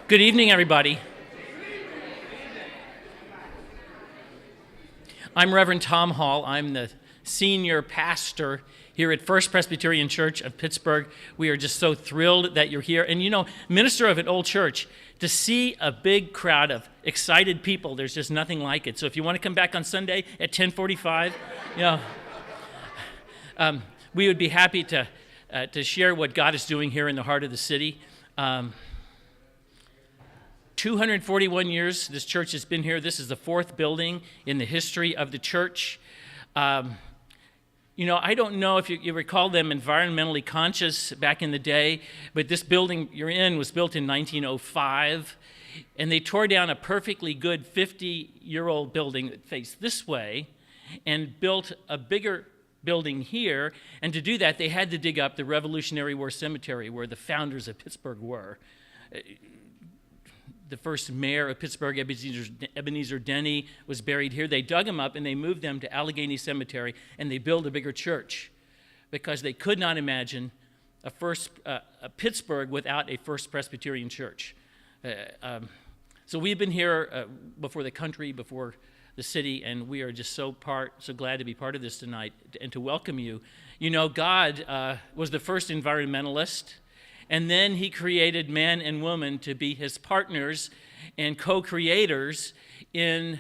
Good evening, everybody. I'm Reverend Townhall. I'm the senior pastor here at First Presbyterian Church of Pittsburgh. We are just so thrilled that you're here. And you know, minister of an old church, to see a big crowd of excited people, there's just nothing like it. So if you want to come back on Sunday at 10:45, we would be happy to share what God is doing here in the heart of the city. 241 years this church has been here. This is the fourth building in the history of the church. I don't know if you recall them environmentally conscious back in the day, but this building you're in was built in 1905, and they tore down a perfectly good 50-year-old building that faced this way and built a bigger building here. And to do that, they had to dig up the Revolutionary War Cemetery where the founders of Pittsburgh were. The first mayor of Pittsburgh, Ebenezer Denny, was buried here. They dug him up and they moved them to Allegheny Cemetery, and they built a bigger church because they could not imagine a Pittsburgh without a First Presbyterian Church. So we've been here before the country, before the city, and we are just so glad to be part of this tonight and to welcome you. You know, God was the first environmentalist. And then he created man and woman to be his partners and co-creators in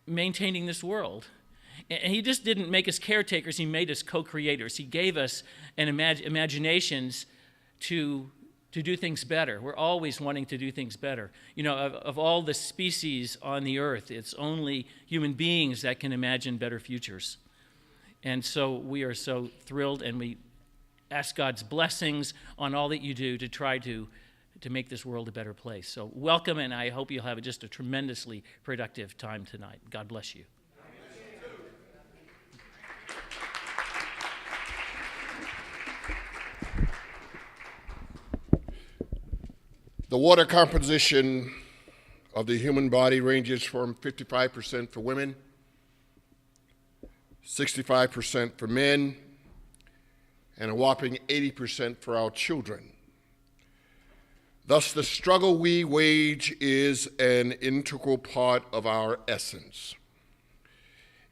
maintaining this world. And he just didn't make us caretakers, he made us co-creators. He gave us imaginations to do things better. We're always wanting to do things better. You know, of all the species on the earth, it's only human beings that can imagine better futures. And so we are so thrilled, and we ask God's blessings on all that you do to try to make this world a better place. So welcome, and I hope you'll have just a tremendously productive time tonight. God bless you. The water composition of the human body ranges from 55% for women, 65% for men, and a whopping 80% for our children. Thus, the struggle we wage is an integral part of our essence.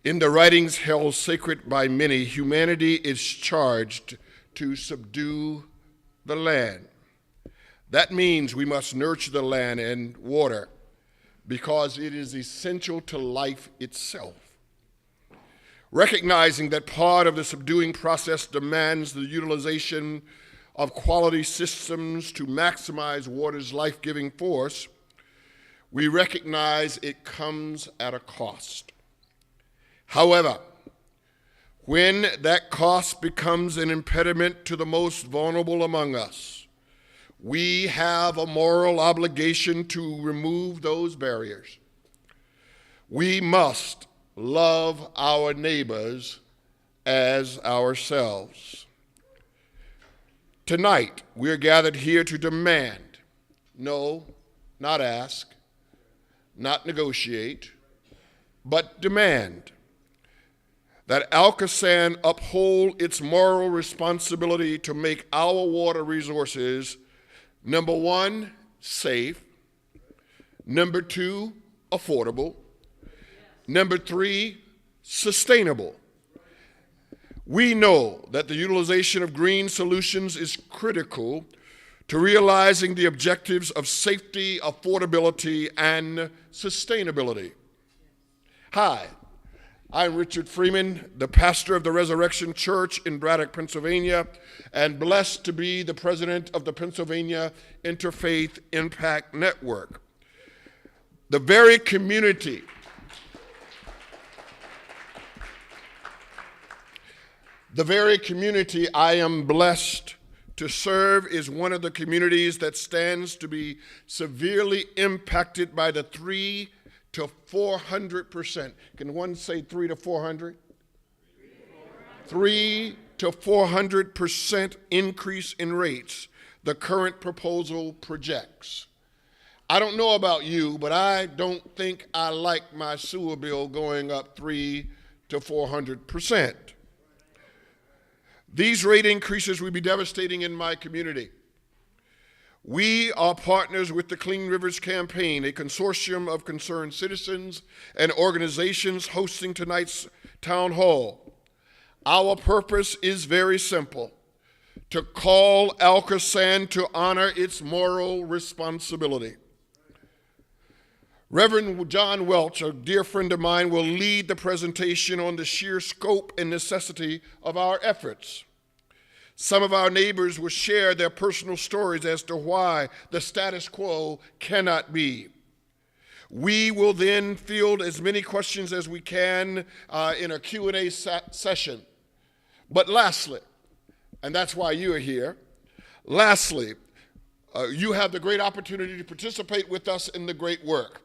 In the writings held sacred by many, humanity is charged to subdue the land. That means we must nurture the land and water because it is essential to life itself. Recognizing that part of the subduing process demands the utilization of quality systems to maximize water's life-giving force, we recognize it comes at a cost. However, when that cost becomes an impediment to the most vulnerable among us, we have a moral obligation to remove those barriers. We must love our neighbors as ourselves. Tonight, we are gathered here to demand, no, not ask, not negotiate, but demand that ALCOSAN uphold its moral responsibility to make our water resources, number one, safe, number two, affordable, number three, sustainable. We know that the utilization of green solutions is critical to realizing the objectives of safety, affordability, and sustainability. Hi, I'm Richard Freeman, the pastor of the Resurrection Church in Braddock, Pennsylvania, and blessed to be the president of the Pennsylvania Interfaith Impact Network. The very community I am blessed to serve is one of the communities that stands to be severely impacted by the 300 to 400%. Can one say 3 to 400? 3 to 400% increase in rates the current proposal projects. I don't know about you, but I don't think I like my sewer bill going up 3 to 400%. These rate increases will be devastating in my community. We are partners with the Clean Rivers Campaign, a consortium of concerned citizens and organizations hosting tonight's town hall. Our purpose is very simple: to call ALCOSAN to honor its moral responsibility. Reverend John Welch, a dear friend of mine, will lead the presentation on the sheer scope and necessity of our efforts. Some of our neighbors will share their personal stories as to why the status quo cannot be. We will then field as many questions as we can in a Q&A session. But lastly, and that's why you are here, lastly, you have the great opportunity to participate with us in the great work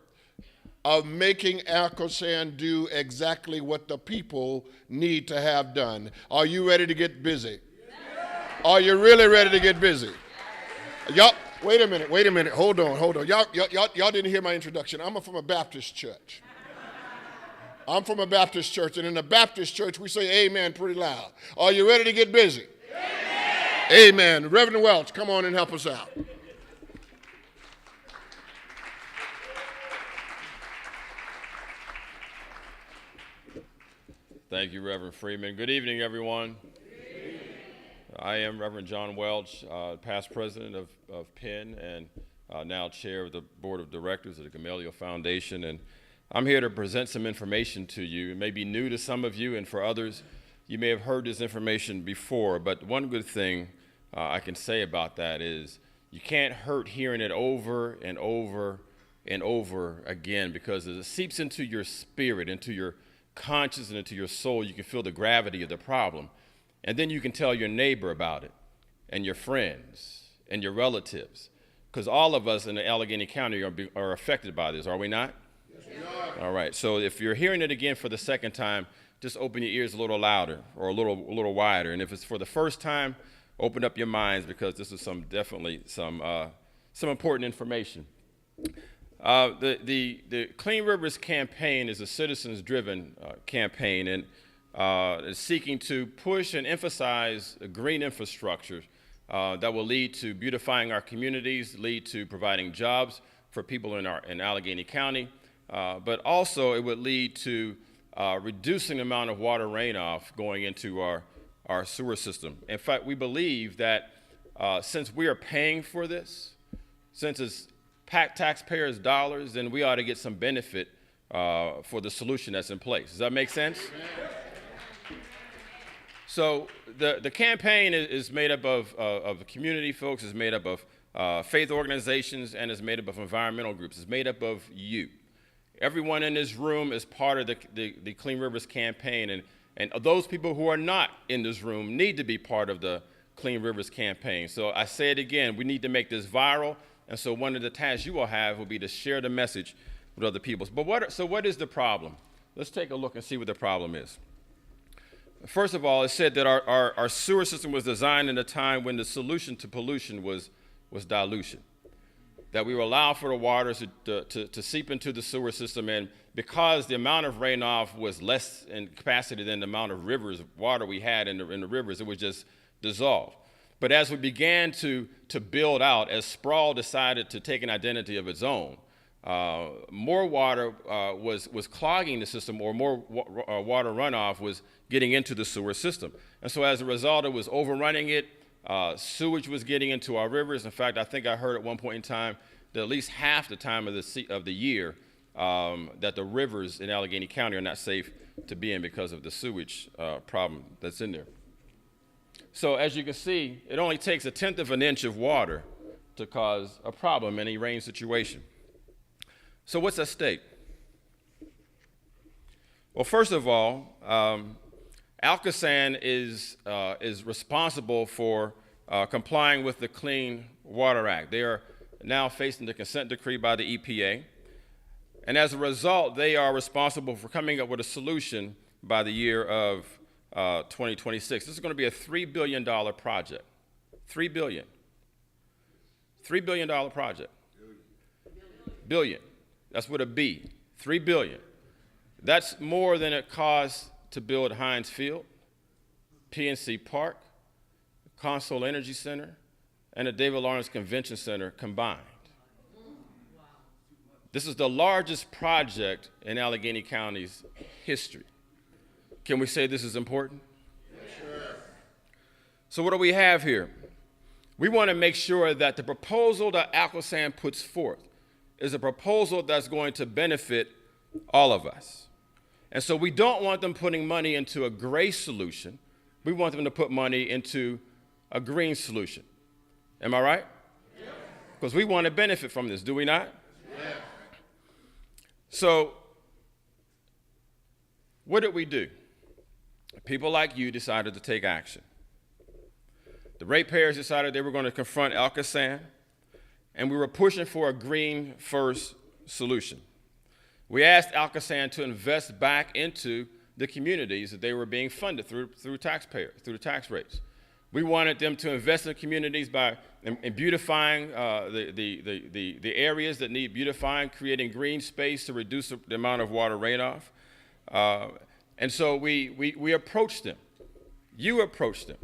of making ALCOSAN do exactly what the people need to have done. Are you ready to get busy? Are you really ready to get busy? Y'all, wait a minute, hold on. Y'all didn't hear my introduction. I'm from a Baptist church. I'm from a Baptist church, and in a Baptist church, we say amen pretty loud. Are you ready to get busy? Amen. Reverend Welch, come on and help us out. Thank you, Reverend Freeman. Good evening, everyone. I am Reverend John Welch, past president of Penn and now chair of the board of directors of the Gamaliel Foundation. And I'm here to present some information to you. It may be new to some of you, and for others, you may have heard this information before. But one good thing I can say about that is you can't hurt hearing it over and over and over again, because as it seeps into your spirit, into your conscience, and into your soul, you can feel the gravity of the problem. And then you can tell your neighbor about it, and your friends, and your relatives, because all of us in the Allegheny County are affected by this, are we not? Yes, we are. All right, so if you're hearing it again for the second time, just open your ears a little louder or a little wider. And if it's for the first time, open up your minds, because this is definitely some important information. The Clean Rivers campaign is a citizens-driven campaign, and is seeking to push and emphasize green infrastructure that will lead to beautifying our communities, lead to providing jobs for people in Allegheny County, but also it would lead to reducing the amount of water runoff going into our sewer system. In fact, we believe that since we are paying for this, since it's taxpayers' dollars, then we ought to get some benefit for the solution that's in place. Does that make sense? So the campaign is made up of community folks, is made up of faith organizations, and is made up of environmental groups. It's made up of you. Everyone in this room is part of the Clean Rivers campaign, and those people who are not in this room need to be part of the Clean Rivers campaign. So I say it again, we need to make this viral, and so one of the tasks you will have will be to share the message with other people. But what is the problem? Let's take a look and see what the problem is. First of all, it said that our sewer system was designed in a time when the solution to pollution was dilution, that we would allow for the water to seep into the sewer system, and because the amount of runoff was less in capacity than the amount of water we had in the rivers, it would just dissolve. But as we began to build out, as sprawl decided to take an identity of its own, more water was clogging the system, or more water runoff was getting into the sewer system. And so as a result, it was overrunning it. Sewage was getting into our rivers. In fact, I think I heard at one point in time that at least half the time of the year that the rivers in Allegheny County are not safe to be in because of the sewage problem that's in there. So as you can see, it only takes 1/10 of an inch of water to cause a problem in a rain situation. So what's at stake? Well, first of all, ALCOSAN is responsible for complying with the Clean Water Act. They are now facing the consent decree by the EPA. And as a result, they are responsible for coming up with a solution by the year of 2026. This is going to be a $3 billion project. $3 billion. $3 billion project. Billion. That's with a B. $3 billion. That's more than it costs to build Heinz Field, PNC Park, Console Energy Center, and the David Lawrence Convention Center combined. This is the largest project in Allegheny County's history. Can we say this is important? Sure. So what do we have here? We want to make sure that the proposal that ALCOSAN puts forth is a proposal that's going to benefit all of us. And so we don't want them putting money into a gray solution. We want them to put money into a green solution. Am I right? Because we want to benefit from this, do we not? Yes. So what did we do? People like you decided to take action. The ratepayers decided they were going to confront ALCOSAN, and we were pushing for a green first solution. We asked ALCOSAN to invest back into the communities that they were being funded through taxpayers, through the tax rates. We wanted them to invest in communities by in beautifying the areas that need beautifying, creating green space to reduce the amount of water runoff. And so we approached them. You approached them.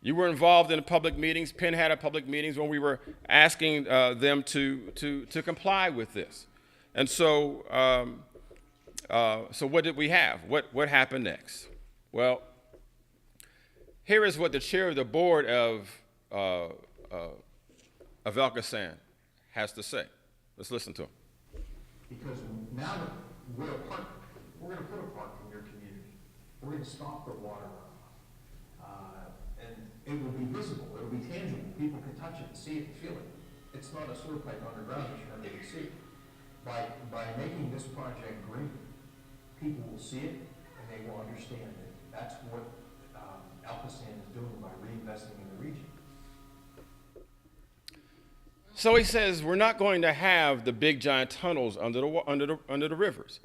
You were involved in the public meetings. Penn had a public meetings when we were asking them to comply with this. And so, so what did we have? What happened next? Well, here is what the chair of the board of ALCOSAN has to say. Let's listen to him. Because now that we're a park, we're going to put a park in your community. We're going to stop the water runoff. And it will be visible. It will be tangible. People can touch it and see it and feel it. It's not a sewer pipe underground that you're going to see. By making this project green, people will see it and they will understand that that's what ALCOSAN is doing by reinvesting in the region. So he says we're not going to have the big giant tunnels under the rivers,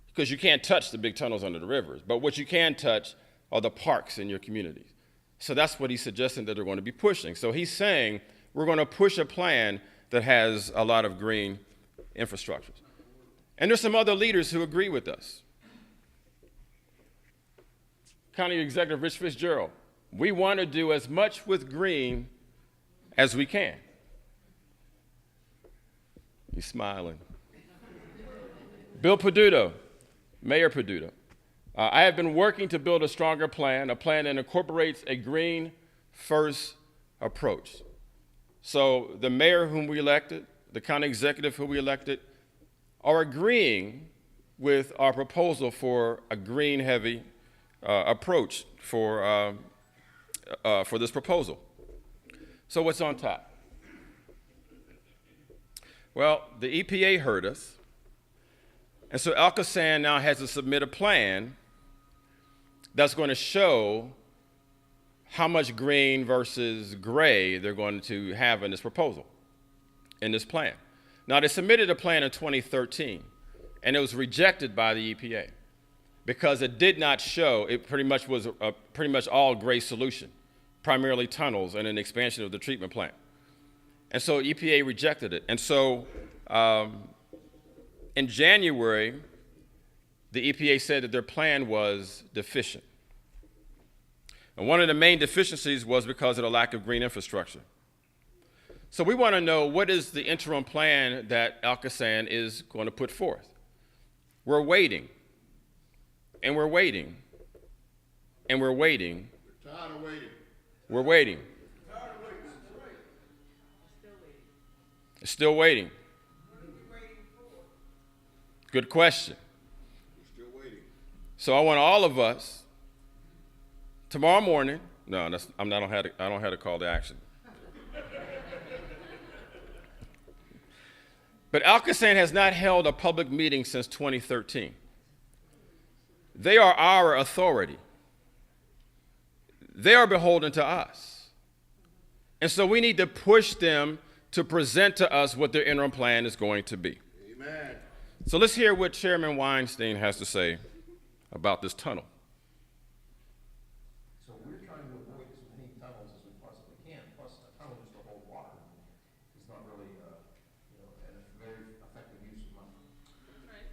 because you can't touch the big tunnels under the rivers. But what you can touch are the parks in your communities. So that's what he's suggesting that they're going to be pushing. So he's saying we're going to push a plan that has a lot of green infrastructures. And there's some other leaders who agree with us. County Executive Rich Fitzgerald, we want to do as much with green as we can. He's smiling. Bill Peduto, Mayor Peduto, I have been working to build a stronger plan, a plan that incorporates a green first approach. So the mayor whom we elected, the county executive who we elected, are agreeing with our proposal for a green heavy approach for this proposal. So what's on top? Well, the EPA heard us, and so ALCOSAN now has to submit a plan that's going to show how much green versus gray they're going to have in this proposal, in this plan. Now, they submitted a plan in 2013, and it was rejected by the EPA because it did not show, it pretty much was a pretty much all gray solution, primarily tunnels and an expansion of the treatment plant. And so EPA rejected it. And so in January, the EPA said that their plan was deficient. And one of the main deficiencies was because of the lack of green infrastructure. So we want to know, what is the interim plan that ALCOSAN is going to put forth? We're waiting, and we're waiting, and we're waiting. We're tired of waiting. We're waiting. We're tired of waiting. It's still waiting. Good question. We're still waiting. So I want all of us, tomorrow morning, no, I don't have to call to action. But ALCOSAN has not held a public meeting since 2013. They are our authority. They are beholden to us. And so we need to push them to present to us what their interim plan is going to be. Amen. So let's hear what Chairman Weinstein has to say about this tunnel. So we're trying to avoid as many tunnels as we possibly can. Plus, a tunnel just to hold water is not really, a very effective use of money. Right.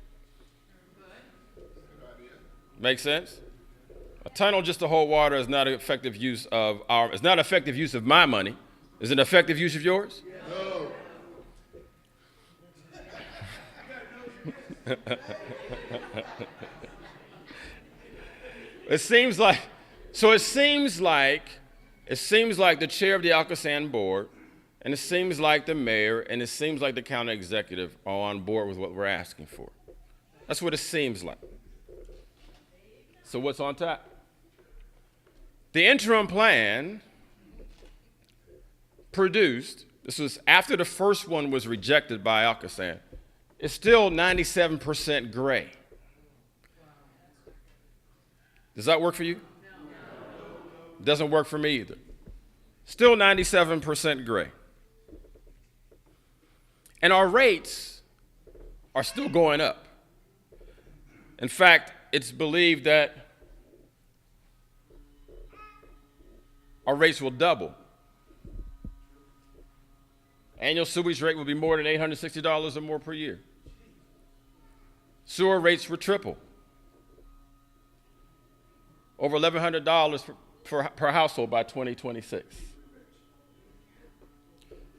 Very good. Good idea. Make sense? A tunnel just to hold water is not an effective use of it's not effective use of my money. Is it an effective use of yours? No. It seems like the chair of the ALCOSAN board, and it seems like the mayor, and it seems like the county executive are on board with what we're asking for. That's what it seems like. So what's on tap? The interim plan produced, this was after the first one was rejected by ALCOSAN, it's still 97% gray. Does that work for you? No. Doesn't work for me either. Still 97% gray. And our rates are still going up. In fact, it's believed that our rates will double. Annual sewage rate will be more than $860 or more per year. Sewer rates will triple. Over $1,100 per household by 2026.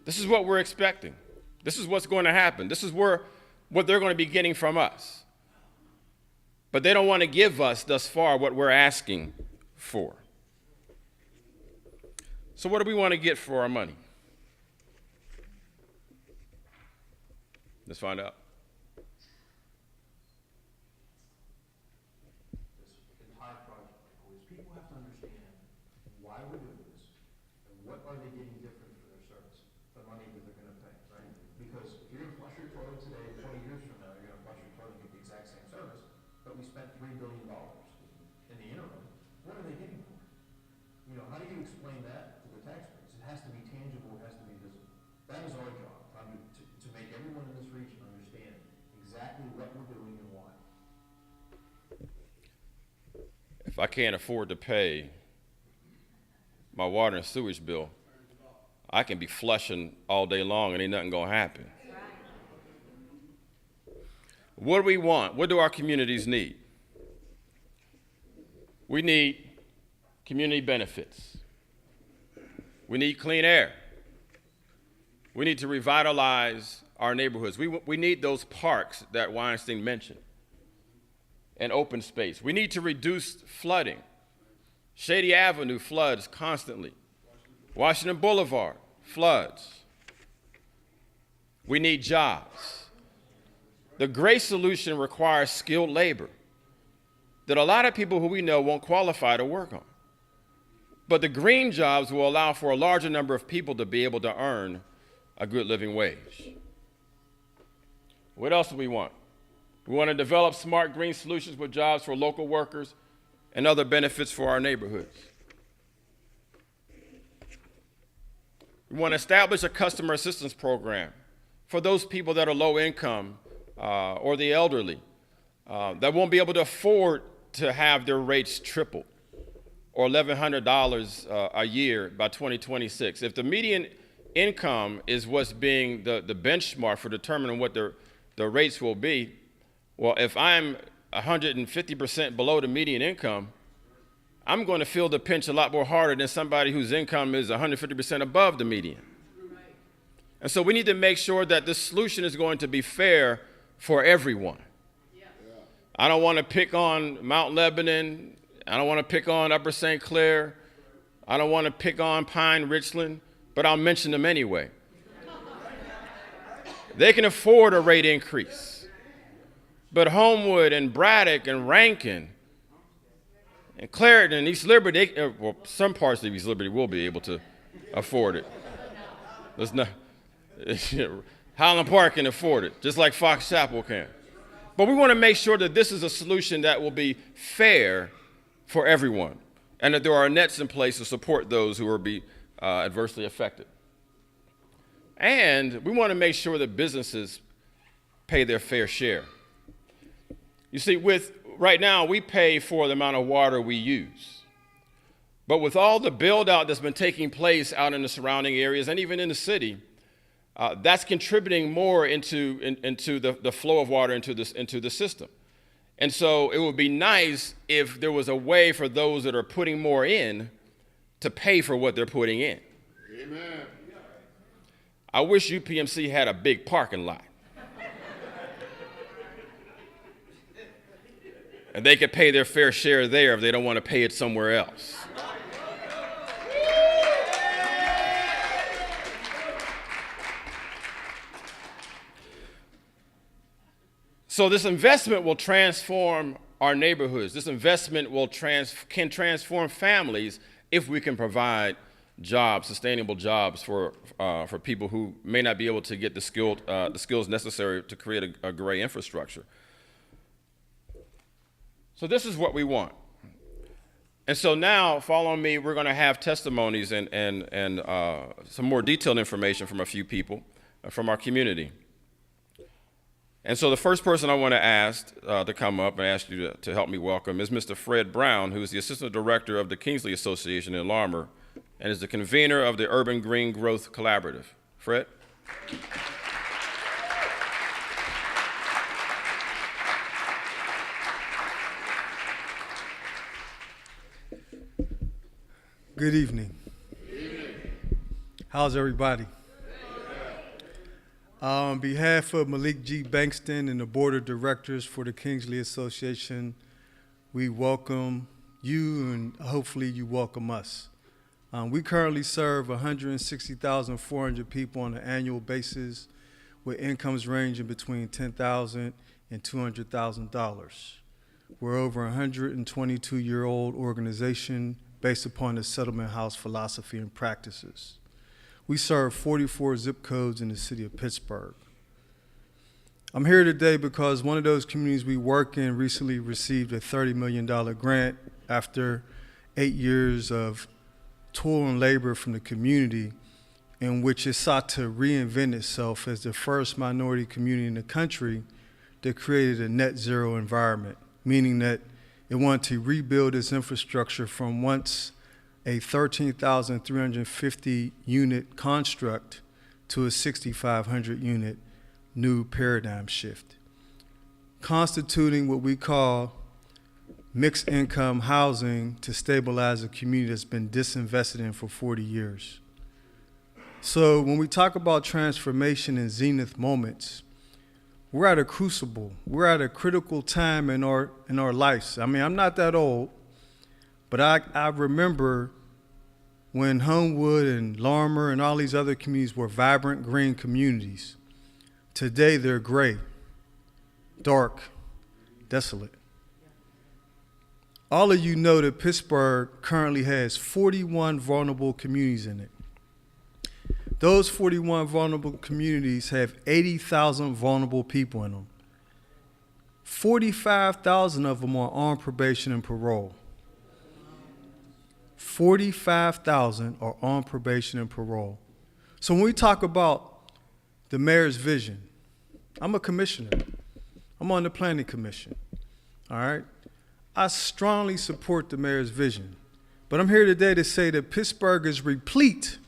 This is what we're expecting. This is what's going to happen. This is what they're going to be getting from us. But they don't want to give us thus far what we're asking for. So what do we want to get for our money? Let's find out. This entire project, is people have to understand why we're doing this and what are they getting different for their service, the money that they're going to pay, right? Because if you're going to flush your toilet today, 20 years from now, you're going to flush your toilet and get the exact same service, but we spent $3 billion in the interim. What are they getting for it? You know, how do you explain that to the taxpayers? It has to be tangible, it has to be visible. That is our job, to make everyone in this region understand exactly what we're doing and why. If I can't afford to pay my water and sewage bill, I can be flushing all day long and ain't nothing gonna happen. What do we want? What do our communities need? We need community benefits. We need clean air. We need to revitalize our neighborhoods. We need those parks that Weinstein mentioned and open space. We need to reduce flooding. Shady Avenue floods constantly. Washington Boulevard floods. We need jobs. The gray solution requires skilled labor that a lot of people who we know won't qualify to work on. But the green jobs will allow for a larger number of people to be able to earn a good living wage. What else do we want? We want to develop smart green solutions with jobs for local workers and other benefits for our neighborhoods. We want to establish a customer assistance program for those people that are low income or the elderly that won't be able to afford to have their rates tripled or $1,100 a year by 2026. If the median income is what's being the benchmark for determining what the rates will be, well, if I'm 150% below the median income, I'm going to feel the pinch a lot more harder than somebody whose income is 150% above the median. And so we need to make sure that this solution is going to be fair for everyone. I don't want to pick on Mount Lebanon. I don't want to pick on Upper St. Clair. I don't want to pick on Pine Richland, but I'll mention them anyway. They can afford a rate increase. But Homewood and Braddock and Rankin and Clarendon and East Liberty, well, some parts of East Liberty will be able to afford it. Let's not, Highland Park can afford it, just like Fox Chapel can. But we want to make sure that this is a solution that will be fair for everyone, and that there are nets in place to support those who will be adversely affected. And we want to make sure that businesses pay their fair share. You see, right now, we pay for the amount of water we use. But with all the build-out that's been taking place out in the surrounding areas and even in the city, that's contributing more into the flow of water into the system. And so it would be nice if there was a way for those that are putting more in to pay for what they're putting in. Amen. I wish UPMC had a big parking lot. And they could pay their fair share there if they don't want to pay it somewhere else. So this investment will transform our neighborhoods. This investment can transform families if we can provide jobs, sustainable jobs for people who may not be able to get the skills necessary to create a great infrastructure. So this is what we want. And so now, follow me, we're going to have testimonies and some more detailed information from a few people from our community. And so the first person I want to ask to come up and ask you to help me welcome is Mr. Fred Brown, who is the Assistant Director of the Kingsley Association in Larmer and is the convener of the Urban Green Growth Collaborative. Fred? Good evening. How's everybody? On behalf of Malik G. Bankston and the Board of Directors for the Kingsley Association, we welcome you and hopefully you welcome us. We currently serve 160,400 people on an annual basis with incomes ranging between $10,000 and $200,000. We're over a 122-year-old organization based upon the settlement house philosophy and practices. We serve 44 zip codes in the city of Pittsburgh. I'm here today because one of those communities we work in recently received a $30 million grant after 8 years of toil and labor from the community, in which it sought to reinvent itself as the first minority community in the country that created a net zero environment, meaning that it wanted to rebuild its infrastructure from once a 13,350 unit construct to a 6,500 unit new paradigm shift, constituting what we call mixed income housing to stabilize a community that's been disinvested in for 40 years. So when we talk about transformation and zenith moments, we're at a crucible. We're at a critical time in our lives. I mean, I'm not that old, but I remember when Homewood and Larmer and all these other communities were vibrant green communities. Today they're gray, dark, desolate. All of you know that Pittsburgh currently has 41 vulnerable communities in it. Those 41 vulnerable communities have 80,000 vulnerable people in them. 45,000 of them are on probation and parole. 45,000 are on probation and parole. So when we talk about the mayor's vision, I'm a commissioner. I'm on the planning commission, all right? I strongly support the mayor's vision, but I'm here today to say that Pittsburgh is replete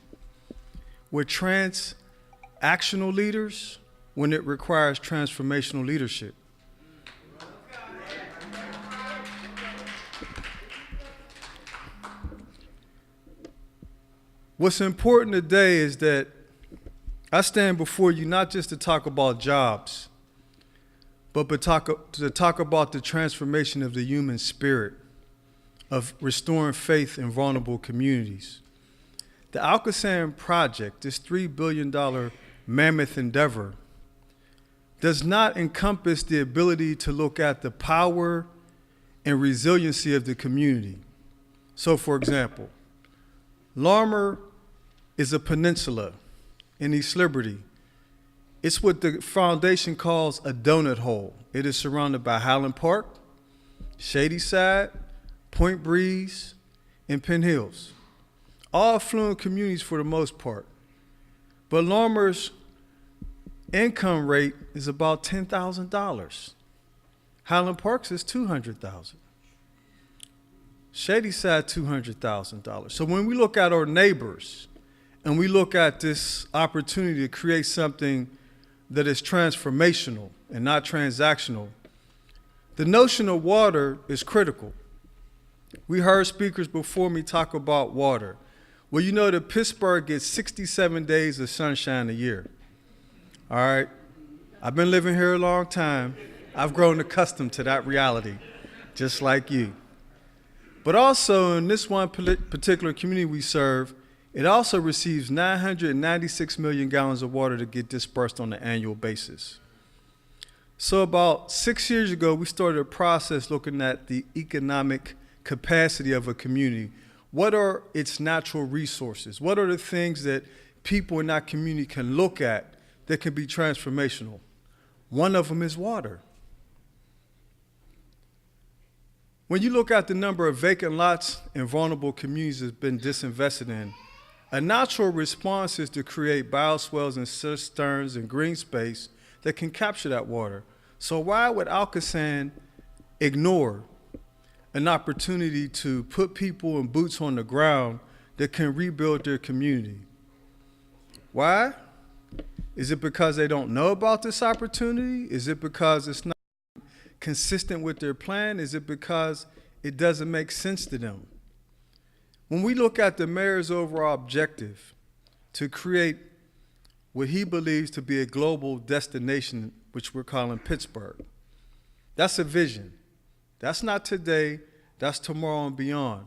with transactional leaders when it requires transformational leadership. What's important today is that I stand before you not just to talk about jobs, but to talk about the transformation of the human spirit, of restoring faith in vulnerable communities. The ALCOSAN project, this $3 billion mammoth endeavor, does not encompass the ability to look at the power and resiliency of the community. So, for example, Larmer is a peninsula in East Liberty. It's what the foundation calls a donut hole. It is surrounded by Highland Park, Shady Side, Point Breeze, and Penn Hills. All affluent communities for the most part. But Larmer's income rate is about $10,000. Highland Park's is $200,000. Shady Side, $200,000. So when we look at our neighbors and we look at this opportunity to create something that is transformational and not transactional, the notion of water is critical. We heard speakers before me talk about water. Well, you know that Pittsburgh gets 67 days of sunshine a year. All right? I've been living here a long time. I've grown accustomed to that reality, just like you. But also in this one particular community we serve, it also receives 996 million gallons of water to get dispersed on an annual basis. So about 6 years ago, we started a process looking at the economic capacity of a community. What are its natural resources? What are the things that people in that community can look at that can be transformational? One of them is water. When you look at the number of vacant lots in vulnerable communities that's been disinvested in, a natural response is to create bioswales and cisterns and green space that can capture that water. So why would ALCOSAN ignore an opportunity to put people and boots on the ground that can rebuild their community? Why? Is it because they don't know about this opportunity? Is it because it's not consistent with their plan? Is it because it doesn't make sense to them? When we look at the mayor's overall objective to create what he believes to be a global destination, which we're calling Pittsburgh, that's a vision. That's not today, that's tomorrow and beyond.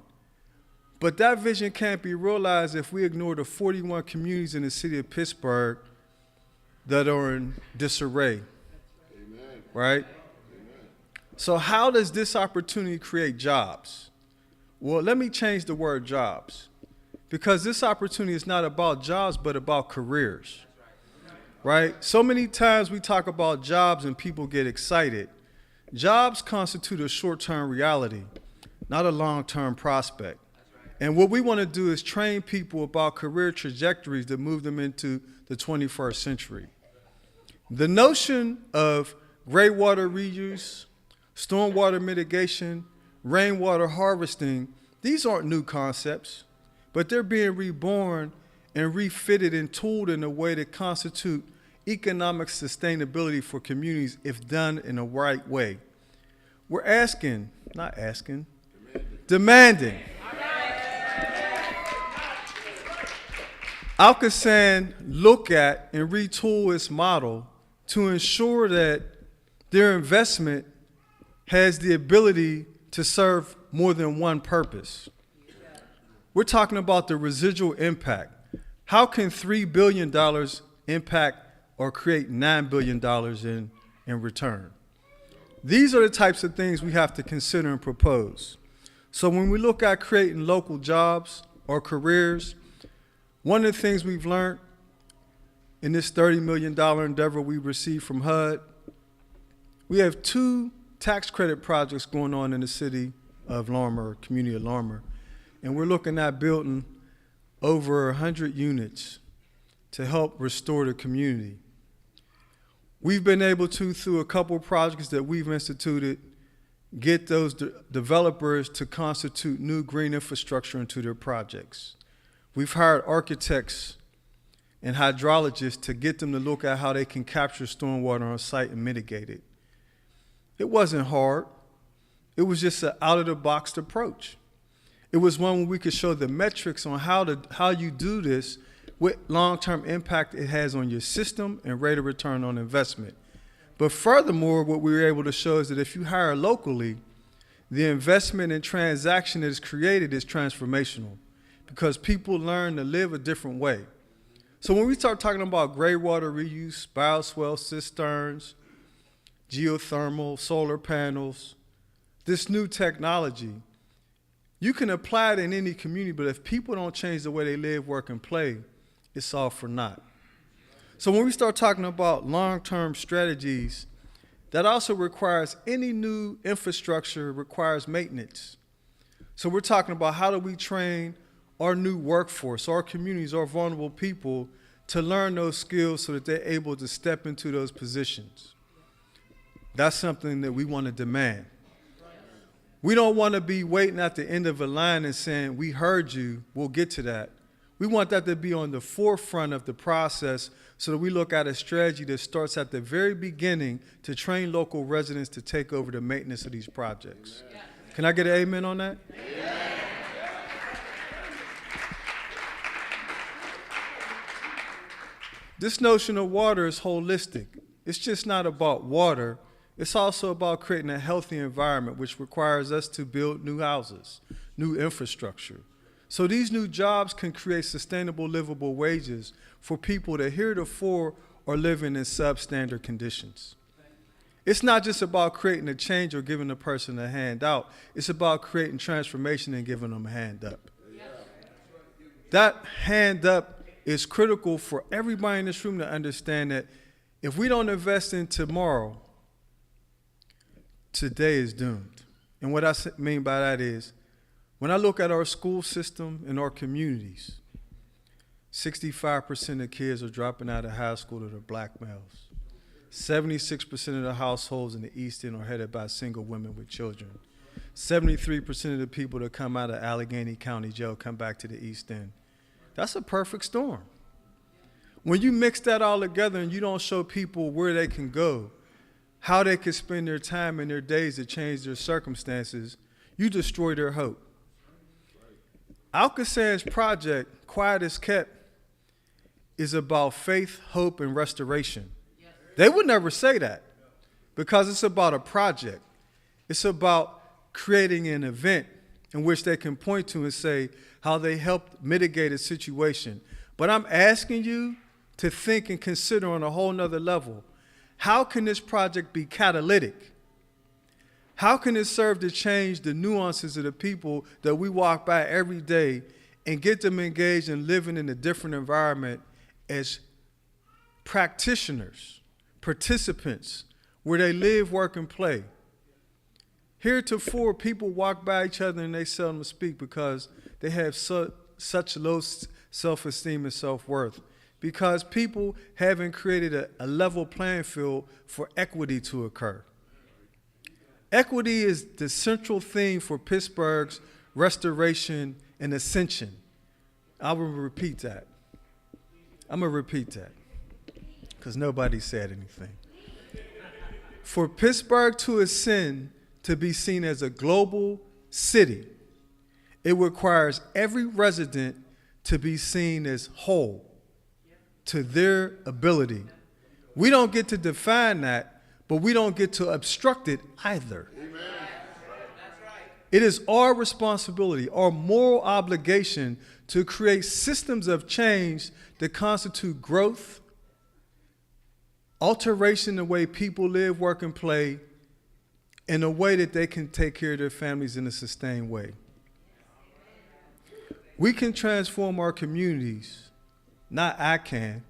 But that vision can't be realized if we ignore the 41 communities in the city of Pittsburgh that are in disarray. Amen. Right? Amen. So how does this opportunity create jobs? Well, let me change the word jobs, because this opportunity is not about jobs, but about careers. Right? So many times we talk about jobs and people get excited. Jobs constitute a short-term reality, not a long-term prospect. And what we want to do is train people about career trajectories that move them into the 21st century. The notion of greywater reuse, stormwater mitigation, rainwater harvesting, these aren't new concepts, but they're being reborn and refitted and tooled in a way that constitute economic sustainability for communities if done in the right way. We're demanding. ALCOSAN look at and retool its model to ensure that their investment has the ability to serve more than one purpose. We're talking about the residual impact. How can $3 billion impact or create $9 billion in return? These are the types of things we have to consider and propose. So when we look at creating local jobs or careers, one of the things we've learned in this $30 million endeavor we received from HUD, we have 2 tax credit projects going on in the city of Lorimer, community of Lorimer, and we're looking at building over 100 units to help restore the community. We've been able to, through a couple of projects that we've instituted, get those developers to constitute new green infrastructure into their projects. We've hired architects and hydrologists to get them to look at how they can capture stormwater on site and mitigate it. It wasn't hard. It was just an out-of-the-box approach. It was one where we could show the metrics on how you do this, what long-term impact it has on your system and rate of return on investment. But furthermore, what we were able to show is that if you hire locally, the investment and transaction that is created is transformational because people learn to live a different way. So when we start talking about greywater reuse, bioswale cisterns, geothermal, solar panels, this new technology, you can apply it in any community, but if people don't change the way they live, work, and play, it's all for naught. So when we start talking about long-term strategies, that also requires any new infrastructure requires maintenance. So we're talking about how do we train our new workforce, our communities, our vulnerable people to learn those skills so that they're able to step into those positions. That's something that we want to demand. We don't want to be waiting at the end of a line and saying, we heard you, we'll get to that. We want that to be on the forefront of the process so that we look at a strategy that starts at the very beginning to train local residents to take over the maintenance of these projects. Can I get an amen on that? This notion of water is holistic. It's just not about water. It's also about creating a healthy environment, which requires us to build new houses, new infrastructure. So these new jobs can create sustainable, livable wages for people that heretofore are living in substandard conditions. It's not just about creating a change or giving a person a hand out. It's about creating transformation and giving them a hand up. That hand up is critical for everybody in this room to understand that if we don't invest in tomorrow, today is doomed. And what I mean by that is, when I look at our school system and our communities, 65% of kids are dropping out of high school that are black males. 76% of the households in the East End are headed by single women with children. 73% of the people that come out of Allegheny County Jail come back to the East End. That's a perfect storm. When you mix that all together and you don't show people where they can go, how they can spend their time and their days to change their circumstances, you destroy their hope. ALCOSAN's project, Quiet as Kept, is about faith, hope, and restoration. They would never say that because it's about a project. It's about creating an event in which they can point to and say how they helped mitigate a situation. But I'm asking you to think and consider on a whole nother level. How can this project be catalytic? How can it serve to change the nuances of the people that we walk by every day and get them engaged in living in a different environment as practitioners, participants, where they live, work, and play? Heretofore, people walk by each other and they seldom speak because they have such low self-esteem and self-worth, because people haven't created a level playing field for equity to occur. Equity is the central theme for Pittsburgh's restoration and ascension. I will repeat that. I'm going to repeat that because nobody said anything. For Pittsburgh to ascend, to be seen as a global city, it requires every resident to be seen as whole to their ability. We don't get to define that, but we don't get to obstruct it either. Amen. It is our responsibility, our moral obligation to create systems of change that constitute growth, alteration in the way people live, work, and play, in a way that they can take care of their families in a sustained way. We can transform our communities. Not I can.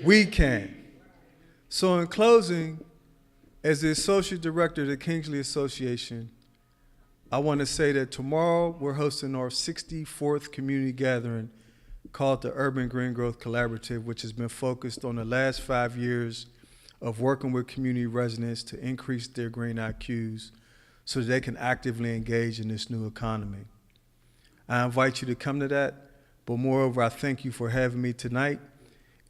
We can. So in closing, as the Associate Director of the Kingsley Association, I want to say that tomorrow we're hosting our 64th community gathering called the Urban Green Growth Collaborative, which has been focused on the last 5 years of working with community residents to increase their green IQs so that they can actively engage in this new economy. I invite you to come to that, but moreover, I thank you for having me tonight.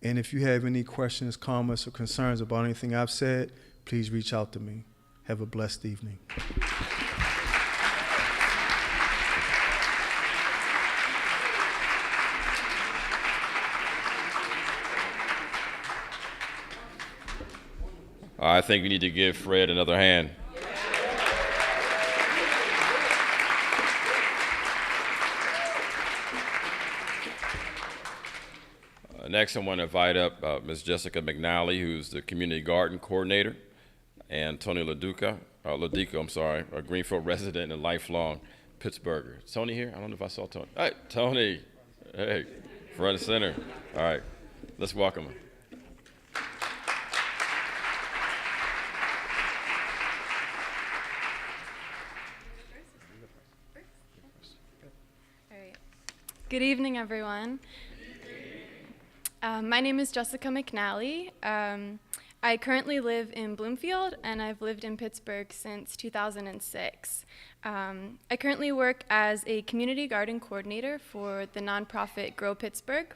And if you have any questions, comments, or concerns about anything I've said, please reach out to me. Have a blessed evening. I think we need to give Fred another hand. Next, I want to invite up Ms. Jessica McNally, who's the Community Garden Coordinator, and Tony Ladico, a Greenfield resident and lifelong Pittsburgher. Is Tony here? I don't know if I saw Tony. Hey, Tony. Hey, front and center. All right, let's welcome him. Good evening, everyone. My name is Jessica McNally. I currently live in Bloomfield, and I've lived in Pittsburgh since 2006. I currently work as a community garden coordinator for the nonprofit Grow Pittsburgh.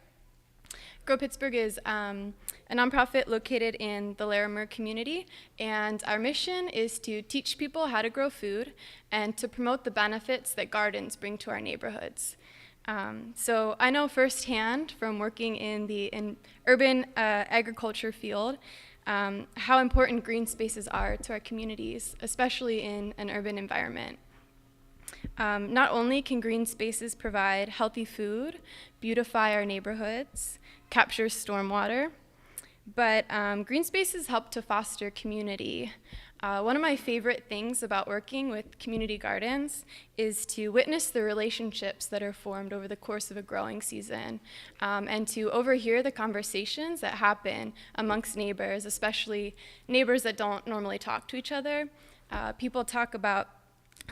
Grow Pittsburgh is a nonprofit located in the Larimer community, and our mission is to teach people how to grow food and to promote the benefits that gardens bring to our neighborhoods. So I know firsthand from working in the urban agriculture field how important green spaces are to our communities, especially in an urban environment. Not only can green spaces provide healthy food, beautify our neighborhoods, capture stormwater, but green spaces help to foster community. One of my favorite things about working with community gardens is to witness the relationships that are formed over the course of a growing season, and to overhear the conversations that happen amongst neighbors, especially neighbors that don't normally talk to each other. People talk about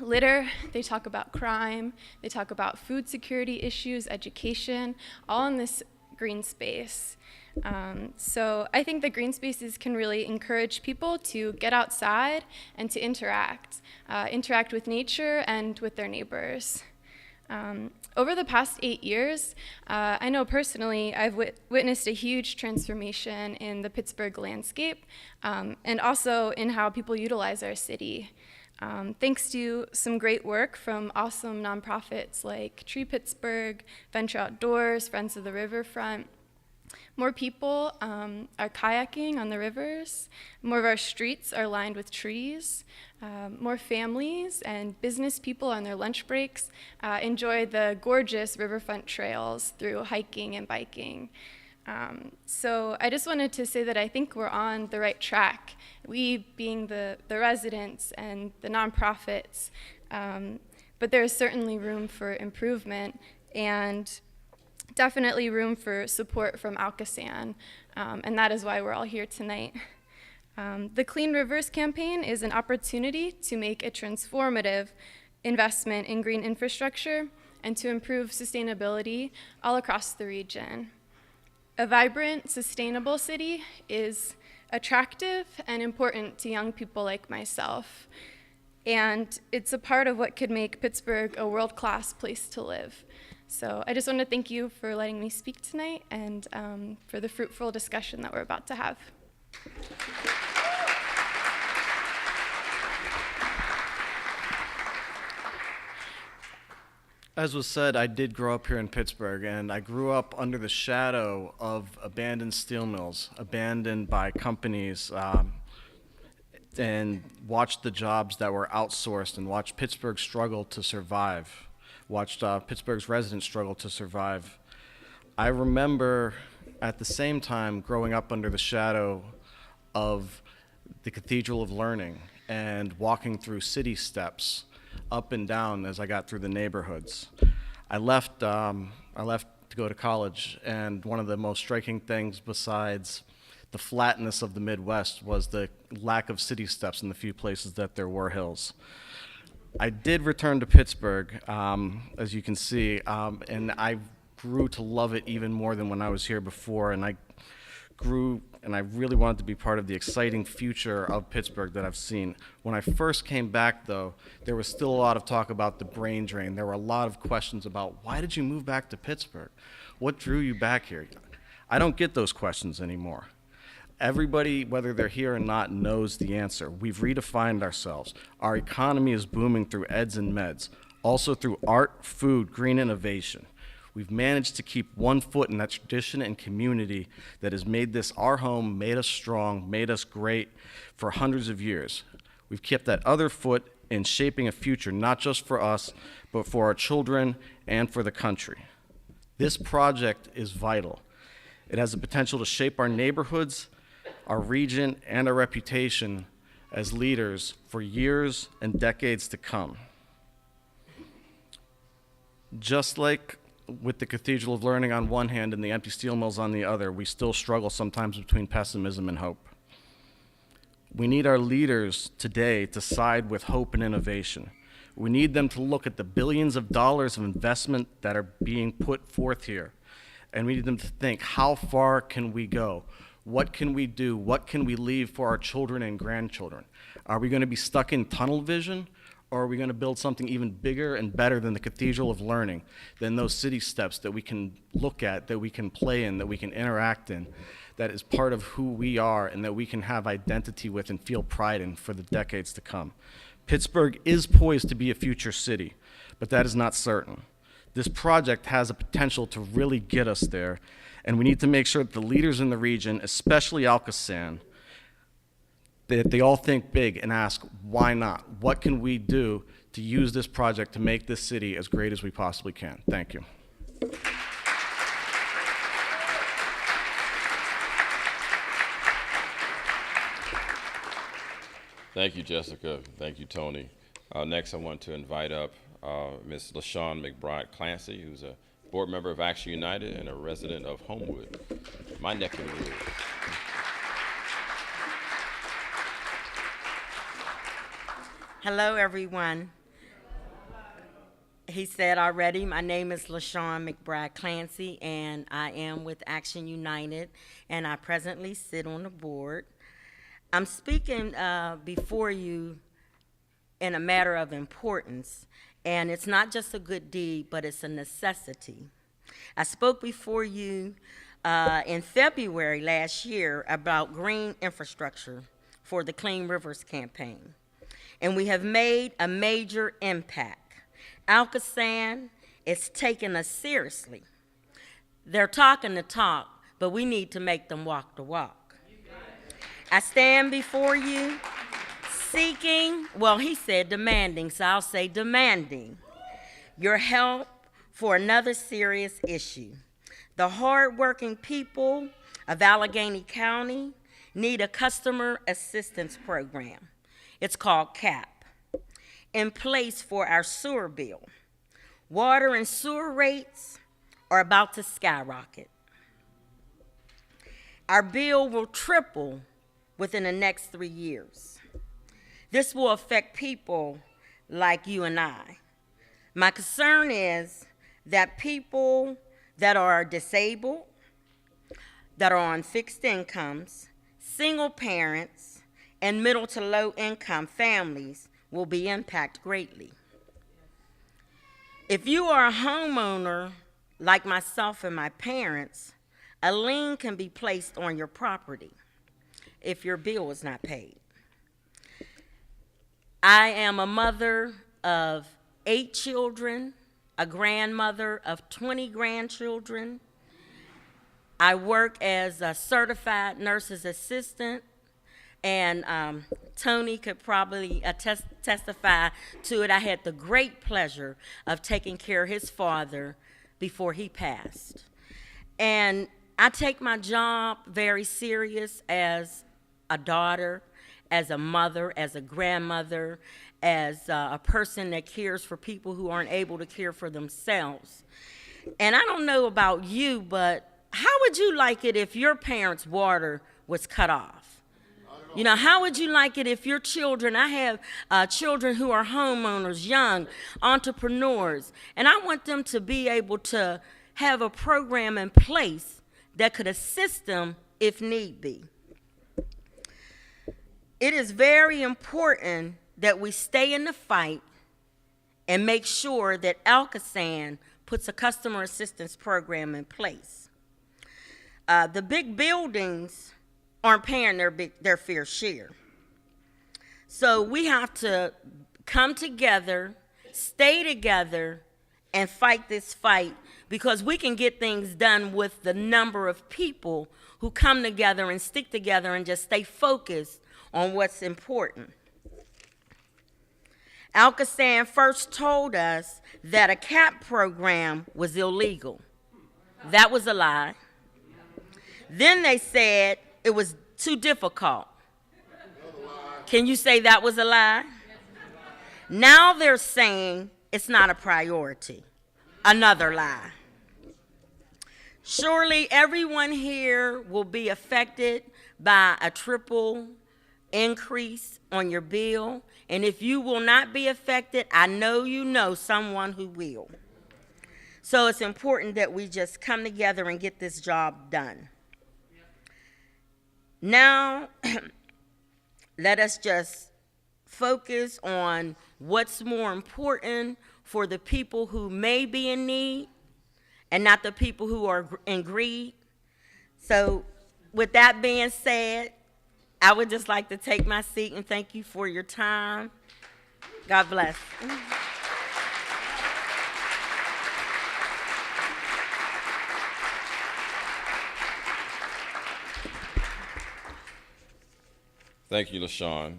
litter, they talk about crime, they talk about food security issues, education, all in this green space. So I think that green spaces can really encourage people to get outside and to interact with nature and with their neighbors. Over the past 8 years, I know personally I've witnessed a huge transformation in the Pittsburgh landscape, and also in how people utilize our city. Thanks to some great work from awesome nonprofits like Tree Pittsburgh, Venture Outdoors, Friends of the Riverfront. More people are kayaking on the rivers. More of our streets are lined with trees. More families and business people on their lunch breaks enjoy the gorgeous riverfront trails through hiking and biking. So I just wanted to say that I think we're on the right track, we being the residents and the nonprofits, but there is certainly room for improvement and definitely room for support from ALCOSAN, and that is why we're all here tonight. The Clean Rivers campaign is an opportunity to make a transformative investment in green infrastructure and to improve sustainability all across the region. A vibrant, sustainable city is attractive and important to young people like myself, and it's a part of what could make Pittsburgh a world-class place to live. So I just want to thank you for letting me speak tonight and for the fruitful discussion that we're about to have. As was said, I did grow up here in Pittsburgh, and I grew up under the shadow of abandoned steel mills, abandoned by companies, and watched the jobs that were outsourced and watched Pittsburgh struggle to survive, watched Pittsburgh's residents struggle to survive. I remember at the same time growing up under the shadow of the Cathedral of Learning and walking through city steps up and down as I got through the neighborhoods. I left to go to college, and one of the most striking things besides the flatness of the Midwest was the lack of city steps in the few places that there were hills. I did return to Pittsburgh, as you can see, and I grew to love it even more than when I was here before, and I grew and I really wanted to be part of the exciting future of Pittsburgh that I've seen. When I first came back, though, there was still a lot of talk about the brain drain. There were a lot of questions about, why did you move back to Pittsburgh? What drew you back here? I don't get those questions anymore. Everybody, whether they're here or not, knows the answer. We've redefined ourselves. Our economy is booming through eds and meds, also through art, food, green innovation. We've managed to keep one foot in that tradition and community that has made this our home, made us strong, made us great for hundreds of years. We've kept that other foot in shaping a future, not just for us, but for our children and for the country. This project is vital. It has the potential to shape our neighborhoods, our region, and our reputation as leaders for years and decades to come. Just like with the Cathedral of Learning on one hand and the empty steel mills on the other, we still struggle sometimes between pessimism and hope. We need our leaders today to side with hope and innovation. We need them to look at the billions of dollars of investment that are being put forth here, and we need them to think, how far can we go? What can we do? What can we leave for our children and grandchildren? Are we going to be stuck in tunnel vision? Or are we going to build something even bigger and better than the Cathedral of Learning, than those city steps that we can look at, that we can play in, that we can interact in, that is part of who we are and that we can have identity with and feel pride in for the decades to come? Pittsburgh is poised to be a future city, but that is not certain. This project has a potential to really get us there, and we need to make sure that the leaders in the region, especially ALCOSAN, that they all think big and ask, why not? What can we do to use this project to make this city as great as we possibly can? Thank you. Thank you, Jessica. Thank you, Tony. Next, I want to invite up Ms. LaShawn McBride Clancy, who's a board member of Action United and a resident of Homewood, my neck of the woods. Hello, everyone. He said already, my name is LaShawn McBride Clancy, and I am with Action United, and I presently sit on the board. I'm speaking before you in a matter of importance, and it's not just a good deed, but it's a necessity. I spoke before you in February last year about green infrastructure for the Clean Rivers campaign, and we have made a major impact. ALCOSAN is taking us seriously. They're talking the talk, but we need to make them walk the walk. I stand before you seeking, well, he said demanding, so I'll say demanding your help for another serious issue. The hardworking people of Allegheny County need a customer assistance program. It's called CAP, in place for our sewer bill. Water and sewer rates are about to skyrocket. Our bill will triple within the next 3 years. This will affect people like you and I. My concern is that people that are disabled, that are on fixed incomes, single parents, and middle to low income families will be impacted greatly. If you are a homeowner like myself and my parents, a lien can be placed on your property if your bill is not paid. I am a mother of 8 children, a grandmother of 20 grandchildren. I work as a certified nurse's assistant, and Tony could probably testify to it. I had the great pleasure of taking care of his father before he passed. And I take my job very serious as a daughter, as a mother, as a grandmother, as a person that cares for people who aren't able to care for themselves. And I don't know about you, but how would you like it if your parents' water was cut off? You know, how would you like it if your children, I have children who are homeowners, young entrepreneurs, and I want them to be able to have a program in place that could assist them if need be. It is very important that we stay in the fight and make sure that ALCOSAN puts a customer assistance program in place. The big buildings aren't paying their fair share. So we have to come together, stay together, and fight this fight, because we can get things done with the number of people who come together and stick together and just stay focused on what's important. ALCOSAN first told us that a CAP program was illegal. That was a lie. Then they said it was too difficult. Can you say that was a lie? Now they're saying it's not a priority. Another lie. Surely everyone here will be affected by a triple increase on your bill. And if you will not be affected, I know you know someone who will. So it's important that we just come together and get this job done. Now, let us just focus on what's more important for the people who may be in need and not the people who are in greed. So with that being said, I would just like to take my seat and thank you for your time. God bless. Thank you, LaShawn.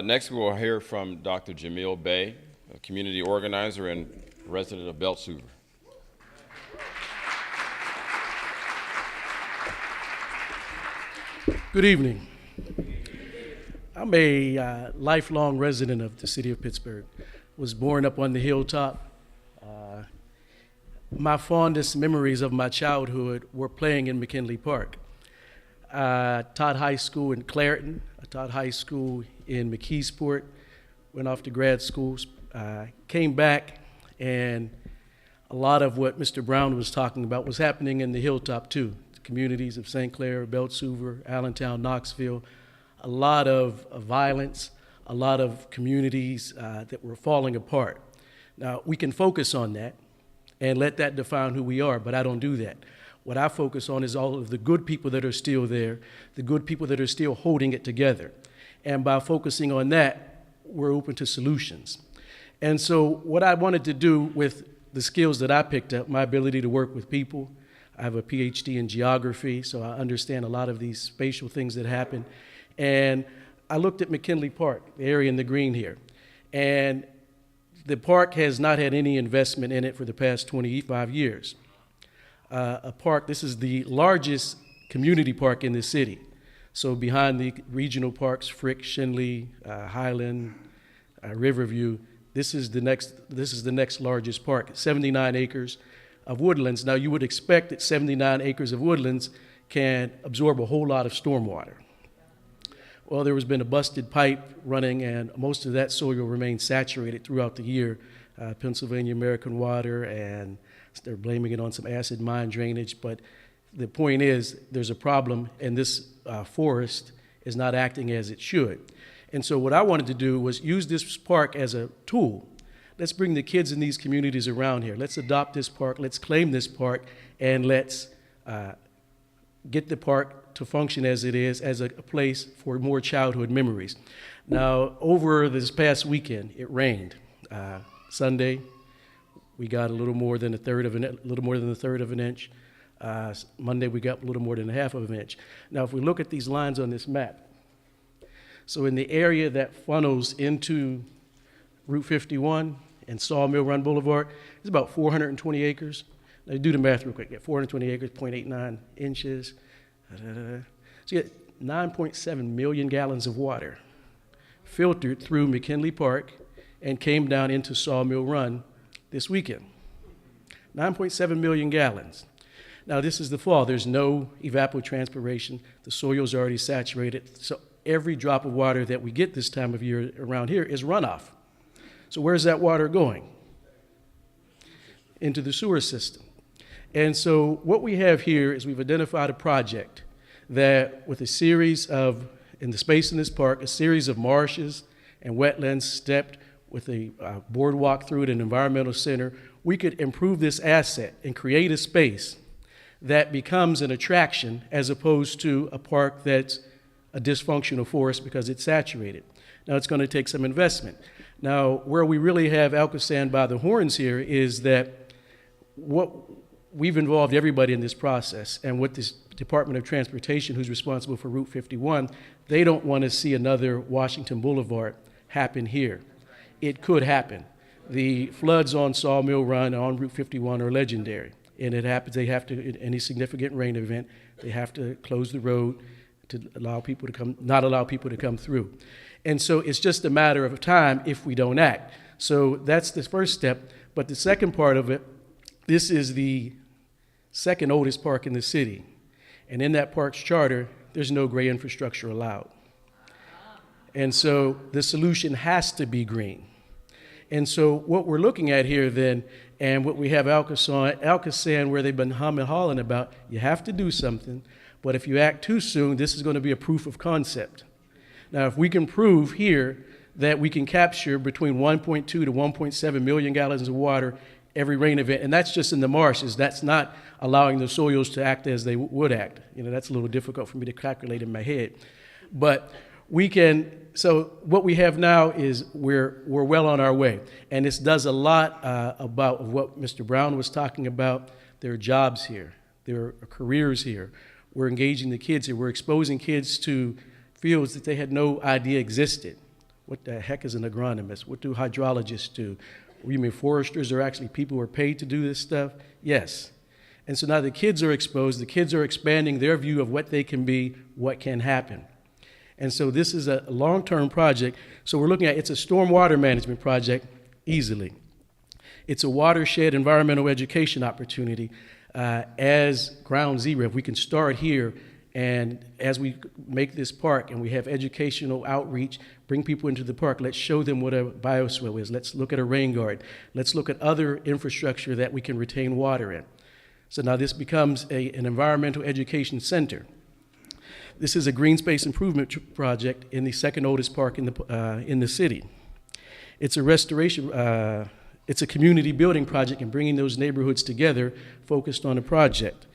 Next, we will hear from Dr. Jamil Bey, a community organizer and resident of Beltshoover. Good evening. I'm a lifelong resident of the city of Pittsburgh. Was born up on the hilltop. My fondest memories of my childhood were playing in McKinley Park. I taught high school in Clareton. I taught high school in McKeesport. Went off to grad school. Came back, and a lot of what Mr. Brown was talking about was happening in the hilltop too. The communities of St. Clair, Beltshoover, Allentown, Knoxville. A lot of violence, a lot of communities that were falling apart. Now, we can focus on that and let that define who we are, but I don't do that. What I focus on is all of the good people that are still there, the good people that are still holding it together. And by focusing on that, we're open to solutions. And so what I wanted to do with the skills that I picked up, my ability to work with people, I have a PhD in geography, so I understand a lot of these spatial things that happen. And I looked at McKinley Park, the area in the green here, and the park has not had any investment in it for the past 25 years. This is the largest community park in the city. So behind the regional parks, Frick, Shenley, Highland, Riverview, this is the next largest park, 79 acres of woodlands. Now you would expect that 79 acres of woodlands can absorb a whole lot of stormwater. Well, there has been a busted pipe running, and most of that soil remains saturated throughout the year. Pennsylvania American Water, and they're blaming it on some acid mine drainage. But the point is, there's a problem, and this forest is not acting as it should. And so what I wanted to do was use this park as a tool. Let's bring the kids in these communities around here. Let's adopt this park. Let's claim this park, and let's get the park to function as it is, as a place for more childhood memories. Now, over this past weekend, it rained. Sunday, we got a little more than a third of an inch. Monday, we got a little more than a half of an inch. Now, if we look at these lines on this map, so in the area that funnels into Route 51 and Sawmill Run Boulevard, it's about 420 acres. Now, do the math real quick. 420 acres, 0.89 inches. So you get 9.7 million gallons of water filtered through McKinley Park and came down into Sawmill Run this weekend. 9.7 million gallons. Now this is the fall. There's no evapotranspiration. The soil's already saturated. So every drop of water that we get this time of year around here is runoff. So where's that water going? Into the sewer system. And so what we have here is we've identified a project that with a series of, in the space in this park, a series of marshes and wetlands stepped with a boardwalk through it, an environmental center, we could improve this asset and create a space that becomes an attraction as opposed to a park that's a dysfunctional forest because it's saturated. Now it's going to take some investment. Now where we really have ALCOSAN by the horns here is that we've involved everybody in this process, and with this Department of Transportation, who's responsible for Route 51, they don't want to see another Washington Boulevard happen here. It could happen. The floods on Sawmill Run on Route 51 are legendary, and it happens. They have to, in any significant rain event, they have to close the road to allow people to come, not allow people to come through. And so it's just a matter of time if we don't act. So that's the first step. But the second part of it, this is the second oldest park in the city. And in that park's charter, there's no gray infrastructure allowed. And so the solution has to be green. And so what we're looking at here then, and what we have ALCOSAN where they've been humming and hawing about, you have to do something, but if you act too soon, this is going to be a proof of concept. Now, if we can prove here that we can capture between 1.2 to 1.7 million gallons of water every rain event, and that's just in the marshes. That's not allowing the soils to act as they would act. You know, that's a little difficult for me to calculate in my head. But we can, so what we have now is we're well on our way. And this does a lot about what Mr. Brown was talking about. There are jobs here. There are careers here. We're engaging the kids here. We're exposing kids to fields that they had no idea existed. What the heck is an agronomist? What do hydrologists do? You mean foresters are actually people who are paid to do this stuff? Yes. And so now the kids are exposed. The kids are expanding their view of what they can be, what can happen. And so this is a long-term project. So we're looking at, it's a stormwater management project, easily. It's a watershed environmental education opportunity as ground zero. If we can start here, and as we make this park and we have educational outreach, bring people into the park, let's show them what a bioswale is. Let's look at a rain garden. Let's look at other infrastructure that we can retain water in. So now this becomes an environmental education center. This is a green space improvement project in the second oldest park in the city. It's a restoration, it's a community building project and bringing those neighborhoods together focused on a project.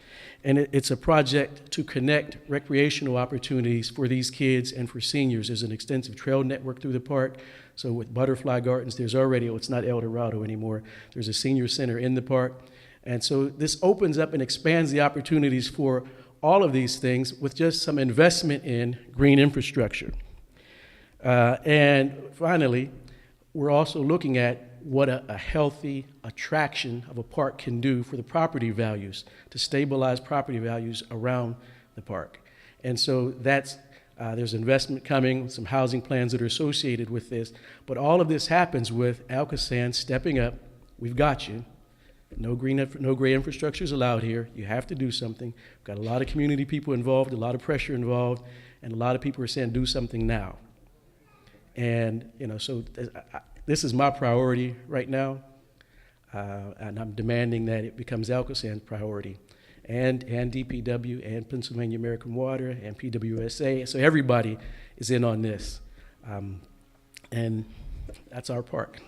And it's a project to connect recreational opportunities for these kids and for seniors. There's an extensive trail network through the park. So with butterfly gardens, there's already, it's not El Dorado anymore. There's a senior center in the park. And so this opens up and expands the opportunities for all of these things with just some investment in green infrastructure. And finally, we're also looking at what a healthy attraction of a park can do for the property values, to stabilize property values around the park. And so that's, there's investment coming, some housing plans that are associated with this, but all of this happens with ALCOSAN stepping up. We've got you. No gray infrastructure is allowed here. You have to do something. We've got a lot of community people involved, a lot of pressure involved, and a lot of people are saying do something now. And, you know, so this is my priority right now, and I'm demanding that it becomes ALCOSAN's priority, and DPW, and Pennsylvania American Water, and PWSA, so everybody is in on this. And that's our park.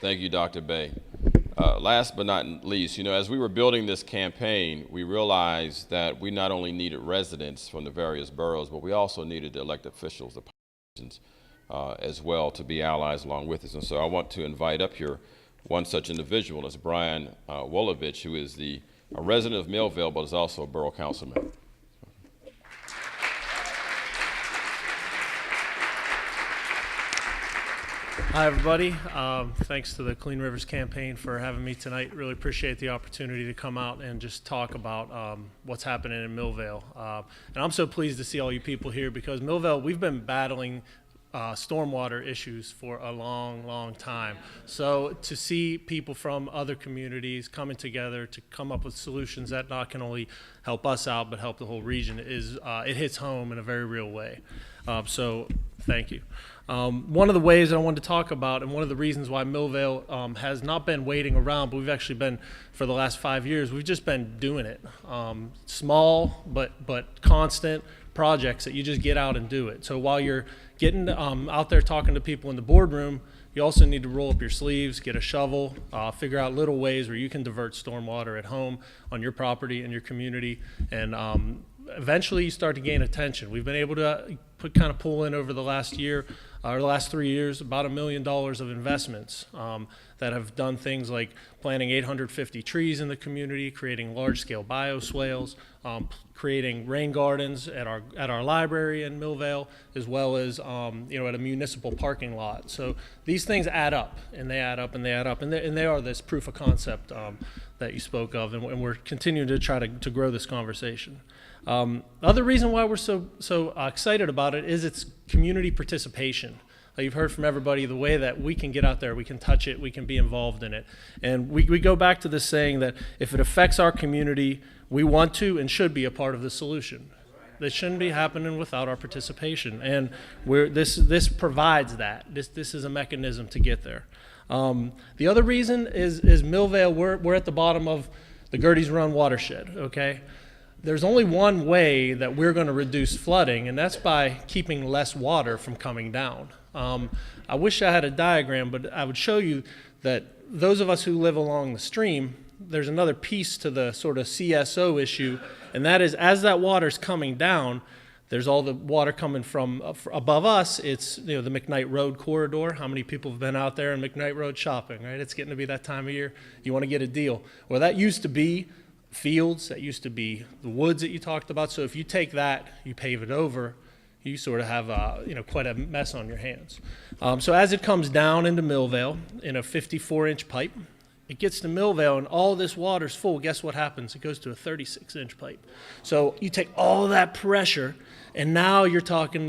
Thank you, Dr. Bay. Last but not least, you know, as we were building this campaign, we realized that we not only needed residents from the various boroughs, but we also needed the elected officials, the politicians, as well, to be allies along with us. And so I want to invite up here one such individual as Brian Wolovich, who is a resident of Millville, but is also a borough councilman. Hi, everybody. Thanks to the Clean Rivers campaign for having me tonight. Really appreciate the opportunity to come out and just talk about what's happening in Millvale. And I'm so pleased to see all you people here because Millvale, we've been battling stormwater issues for a long, long time. So to see people from other communities coming together to come up with solutions that not can only help us out but help the whole region is it hits home in a very real way. So thank you. One of the ways that I wanted to talk about and one of the reasons why Millvale has not been waiting around, but we've actually been, for the last 5 years, we've just been doing it. Small but constant projects that you just get out and do it. So while you're getting out there talking to people in the boardroom, you also need to roll up your sleeves, get a shovel, figure out little ways where you can divert stormwater at home, on your property, in your community, and eventually you start to gain attention. We've been able to kind of pull in over the last year, or the last 3 years, about $1 million of investments that have done things like planting 850 trees in the community, creating large-scale bioswales, creating rain gardens at our library in Millvale, as well as you know, at a municipal parking lot. So these things add up, and they add up, and they add up, and they are this proof of concept that you spoke of, and we're continuing to try to grow this conversation. Other reason why we're so excited about it is its community participation. You've heard from everybody the way that we can get out there, we can touch it, we can be involved in it. And we go back to this saying that if it affects our community, we want to and should be a part of the solution. This shouldn't be happening without our participation. And this provides that. This is a mechanism to get there. The other reason is Millvale, we're at the bottom of the Gertie's Run watershed, okay? There's only one way that we're going to reduce flooding, and that's by keeping less water from coming down. I wish I had a diagram, but I would show you that those of us who live along the stream, there's another piece to the sort of CSO issue, and that is as that water's coming down, There's all the water coming from above us. It's the McKnight Road corridor. How many people have been out there in McKnight Road shopping, right? It's getting to be that time of year. You want to get a deal. Well, that used to be fields. That used to be the woods that you talked about. So if you take that, you pave it over, you sort of have quite a mess on your hands. So as it comes down into Millvale in a 54-inch pipe, it gets to Millvale and all this water's full. Guess what happens? It goes to a 36-inch pipe. So you take all that pressure, and now you're talking,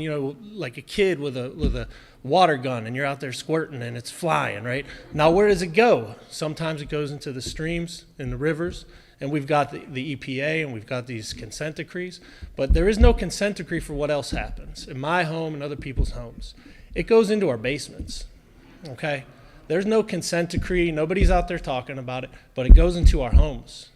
like a kid with a water gun, and you're out there squirting, and it's flying, right? Now where does it go? Sometimes it goes into the streams and the rivers, and we've got the EPA, and we've got these consent decrees, but there is no consent decree for what else happens in my home and other people's homes. It goes into our basements, okay? There's no consent decree. Nobody's out there talking about it, but it goes into our homes.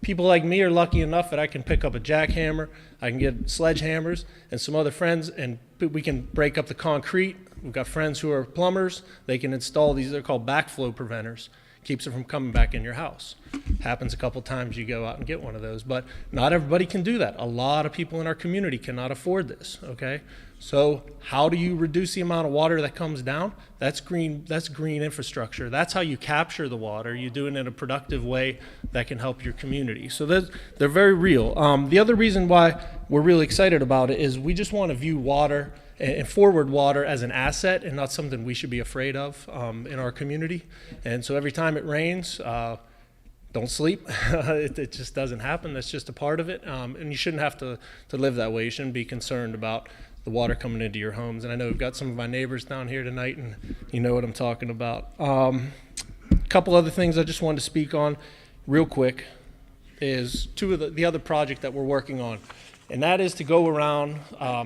People like me are lucky enough that I can pick up a jackhammer, I can get sledgehammers, and some other friends, and we can break up the concrete. We've got friends who are plumbers. They can install these, they're called backflow preventers. Keeps it from coming back in your house. Happens a couple times you go out and get one of those, but not everybody can do that. A lot of people in our community cannot afford this, okay? So how do you reduce the amount of water that comes down? That's green infrastructure. That's how you capture the water. You do it in a productive way that can help your community. So they're very real. The other reason why we're really excited about it is we just want to view water and forward water as an asset and not something we should be afraid of in our community. And so every time it rains, don't sleep. It just doesn't happen. That's just a part of it. And you shouldn't have to live that way. You shouldn't be concerned about the water coming into your homes. And I know we've got some of my neighbors down here tonight, and you know what I'm talking about. A couple other things I just wanted to speak on real quick is two of the other project that we're working on. And that is to go around,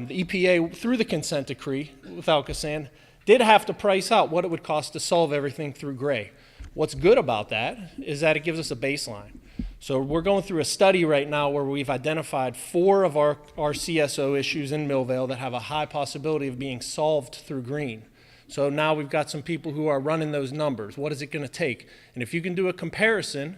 the EPA, through the consent decree with ALCOSAN, did have to price out what it would cost to solve everything through gray. What's good about that is that it gives us a baseline. So we're going through a study right now where we've identified 4 of our CSO issues in Millvale that have a high possibility of being solved through green. So now we've got some people who are running those numbers. What is it going to take? And if you can do a comparison,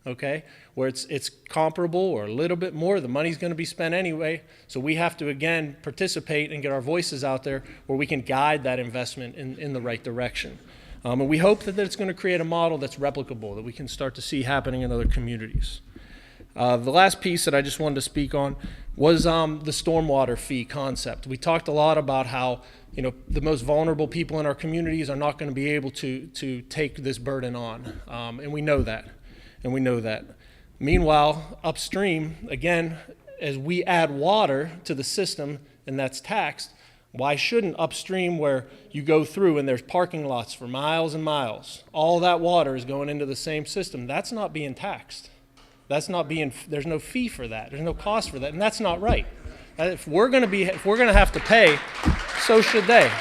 okay, where it's comparable or a little bit more, the money's going to be spent anyway. So we have to, again, participate and get our voices out there where we can guide that investment in the right direction. And we hope that it's going to create a model that's replicable, that we can start to see happening in other communities. The last piece that I just wanted to speak on was the stormwater fee concept. We talked a lot about how the most vulnerable people in our communities are not going to be able to take this burden on, and we know that. Meanwhile, upstream, again, as we add water to the system and that's taxed, why shouldn't upstream, where you go through and there's parking lots for miles and miles, all that water is going into the same system? That's not being taxed. There's no fee for that. There's no cost for that, and that's not right. If we're going to have to pay, so should they.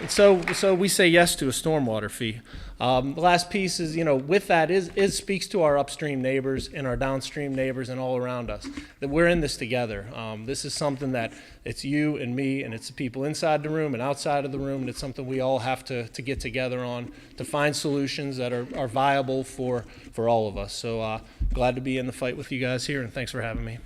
And so we say yes to a stormwater fee. The last piece is, with that is speaks to our upstream neighbors and our downstream neighbors and all around us, that we're in this together. This is something that it's you and me, and it's the people inside the room and outside of the room, and it's something we all have to get together on to find solutions that are viable for all of us. So glad to be in the fight with you guys here, and thanks for having me.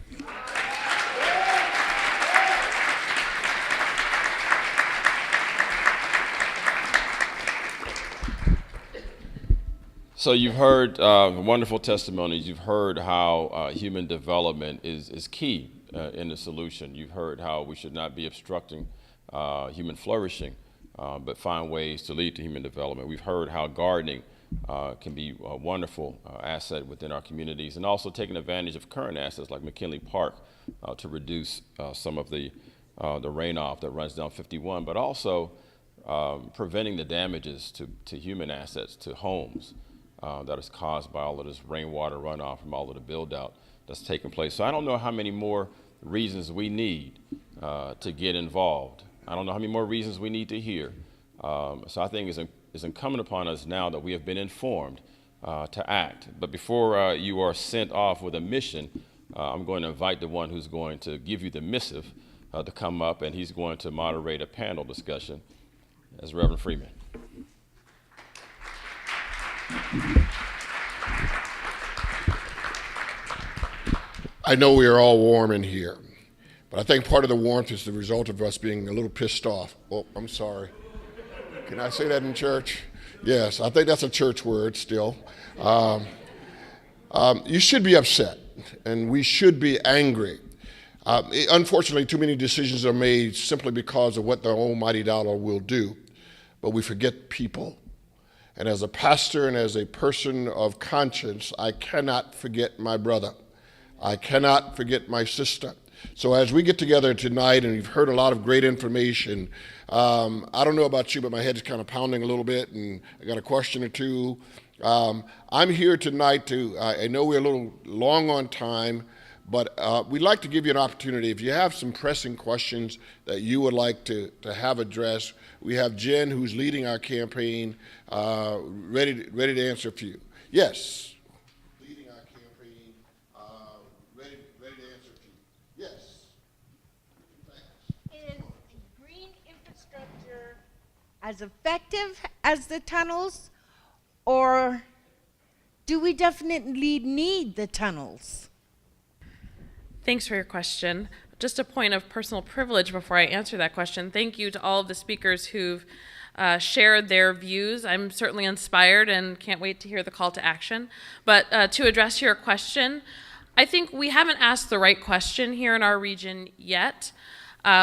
So you've heard wonderful testimonies. You've heard how human development is key in the solution. You've heard how we should not be obstructing human flourishing, but find ways to lead to human development. We've heard how gardening can be a wonderful asset within our communities, and also taking advantage of current assets like McKinley Park to reduce some of the runoff that runs down 51, but also preventing the damages to human assets, to homes. That is caused by all of this rainwater runoff from all of the build-out that's taking place. So I don't know how many more reasons we need to get involved. I don't know how many more reasons we need to hear. So I think it's incumbent upon us now that we have been informed to act. But before you are sent off with a mission, I'm going to invite the one who's going to give you the missive to come up, and he's going to moderate a panel discussion as Reverend Freeman. I know we are all warm in here, but I think part of the warmth is the result of us being a little pissed off. Oh, I'm sorry. Can I say that in church? Yes, I think that's a church word still. You should be upset, and we should be angry. Unfortunately, too many decisions are made simply because of what the almighty dollar will do, but we forget people. And as a pastor and as a person of conscience, I cannot forget my brother. I cannot forget my sister. So as we get together tonight, and you've heard a lot of great information, I don't know about you, but my head is kind of pounding a little bit, and I got a question or two. I'm here tonight I know we're a little long on time, but we'd like to give you an opportunity. If you have some pressing questions that you would like to have addressed, we have Jen, who's leading our campaign, ready to answer a few. Yes. Leading our campaign, ready to answer a few. Yes. Is green infrastructure as effective as the tunnels, or do we definitely need the tunnels? Thanks for your question. Just a point of personal privilege before I answer that question. Thank you to all of the speakers who've shared their views. I'm certainly inspired and can't wait to hear the call to action. But to address your question, I think we haven't asked the right question here in our region yet.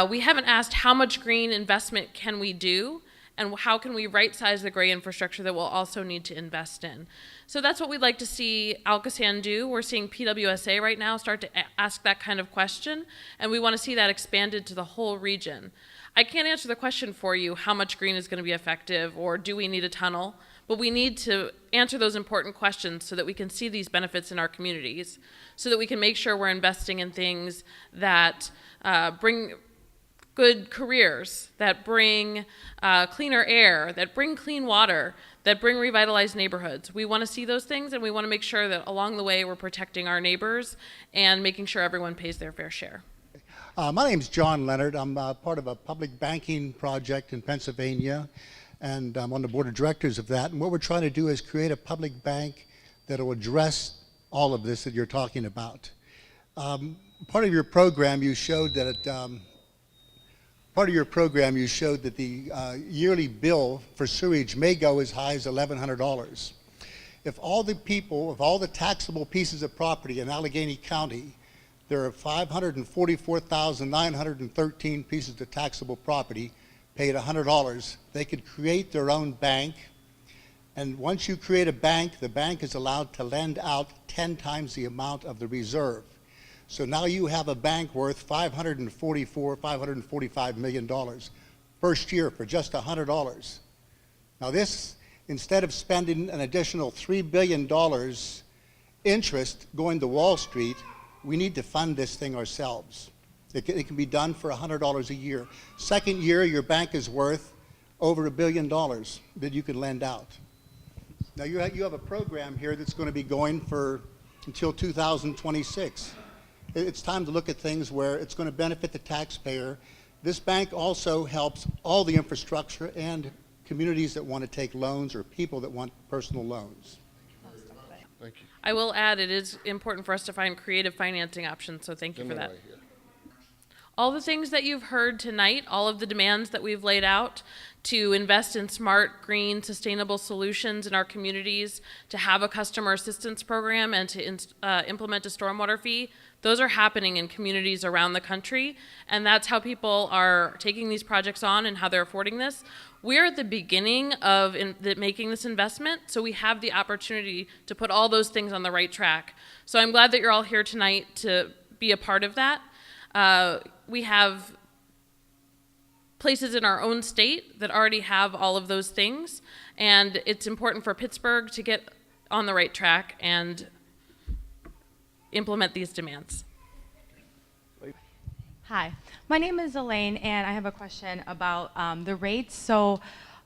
We haven't asked how much green investment can we do, and how can we right-size the gray infrastructure that we'll also need to invest in. So that's what we'd like to see ALCOSAN do. We're seeing PWSA right now start to ask that kind of question, and we want to see that expanded to the whole region. I can't answer the question for you, how much green is going to be effective, or do we need a tunnel, but we need to answer those important questions so that we can see these benefits in our communities, so that we can make sure we're investing in things that bring good careers, that bring cleaner air, that bring clean water, that bring revitalized neighborhoods. We want to see those things, and we want to make sure that along the way we're protecting our neighbors and making sure everyone pays their fair share. My name is John Leonard. I'm part of a public banking project in Pennsylvania, and I'm on the board of directors of that. And what we're trying to do is create a public bank that will address all of this that you're talking about. Part of your program, you showed that the yearly bill for sewage may go as high as $1,100. If all the taxable pieces of property in Allegheny County, there are 544,913 pieces of taxable property paid $100, they could create their own bank. And once you create a bank, the bank is allowed to lend out 10 times the amount of the reserve. So now you have a bank worth $545 million first year for just $100. Now this, instead of spending an additional $3 billion interest going to Wall Street, we need to fund this thing ourselves. It can be done for $100 a year. Second year, your bank is worth over $1 billion that you can lend out. Now you have a program here that's going to be going until 2026. It's time to look at things where it's going to benefit the taxpayer. This bank also helps all the infrastructure and communities that want to take loans or people that want personal loans. Thank you. I will add, it is important for us to find creative financing options, so thank you for that. All the things that you've heard tonight, all of the demands that we've laid out to invest in smart, green, sustainable solutions in our communities, to have a customer assistance program, and to implement a stormwater fee, those are happening in communities around the country, and that's how people are taking these projects on and how they're affording this. We're at the beginning of making this investment, so we have the opportunity to put all those things on the right track. So I'm glad that you're all here tonight to be a part of that. We have places in our own state that already have all of those things, and it's important for Pittsburgh to get on the right track and implement these demands. Hi, my name is Elaine, and I have a question about the rates. So,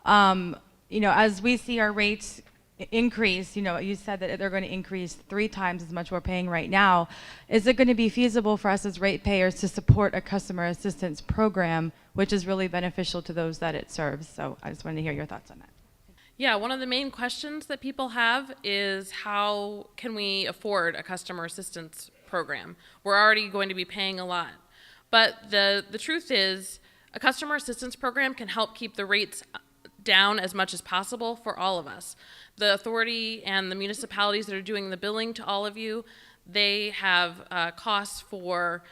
as we see our rates increase, you said that they're going to increase 3 times as much we're paying right now. Is it going to be feasible for us as ratepayers to support a customer assistance program, which is really beneficial to those that it serves? So I just wanted to hear your thoughts on that. Yeah, one of the main questions that people have is how can we afford a customer assistance program. We're already going to be paying a lot. But the truth is, a customer assistance program can help keep the rates down as much as possible for all of us. The authority and the municipalities that are doing the billing to all of you, they have costs for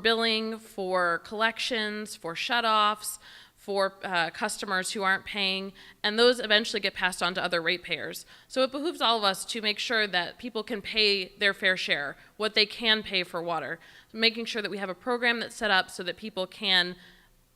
billing, for collections, for shutoffs, for customers who aren't paying, and those eventually get passed on to other ratepayers. So it behooves all of us to make sure that people can pay their fair share, what they can pay for water, making sure that we have a program that's set up so that people can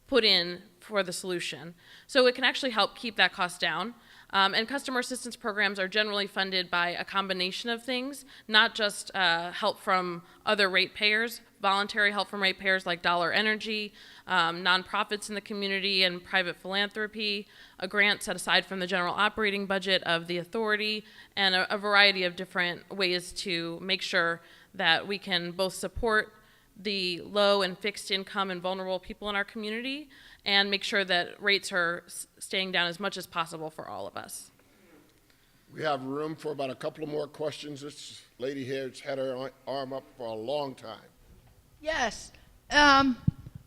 put in for the solution. So it can actually help keep that cost down. And customer assistance programs are generally funded by a combination of things, not just help from other ratepayers, voluntary help from ratepayers like Dollar Energy, nonprofits in the community and private philanthropy, a grant set aside from the general operating budget of the authority, and a variety of different ways to make sure that we can both support the low and fixed income and vulnerable people in our community and make sure that rates are staying down as much as possible for all of us. We have room for about a couple of more questions. This lady here has had her arm up for a long time. Yes.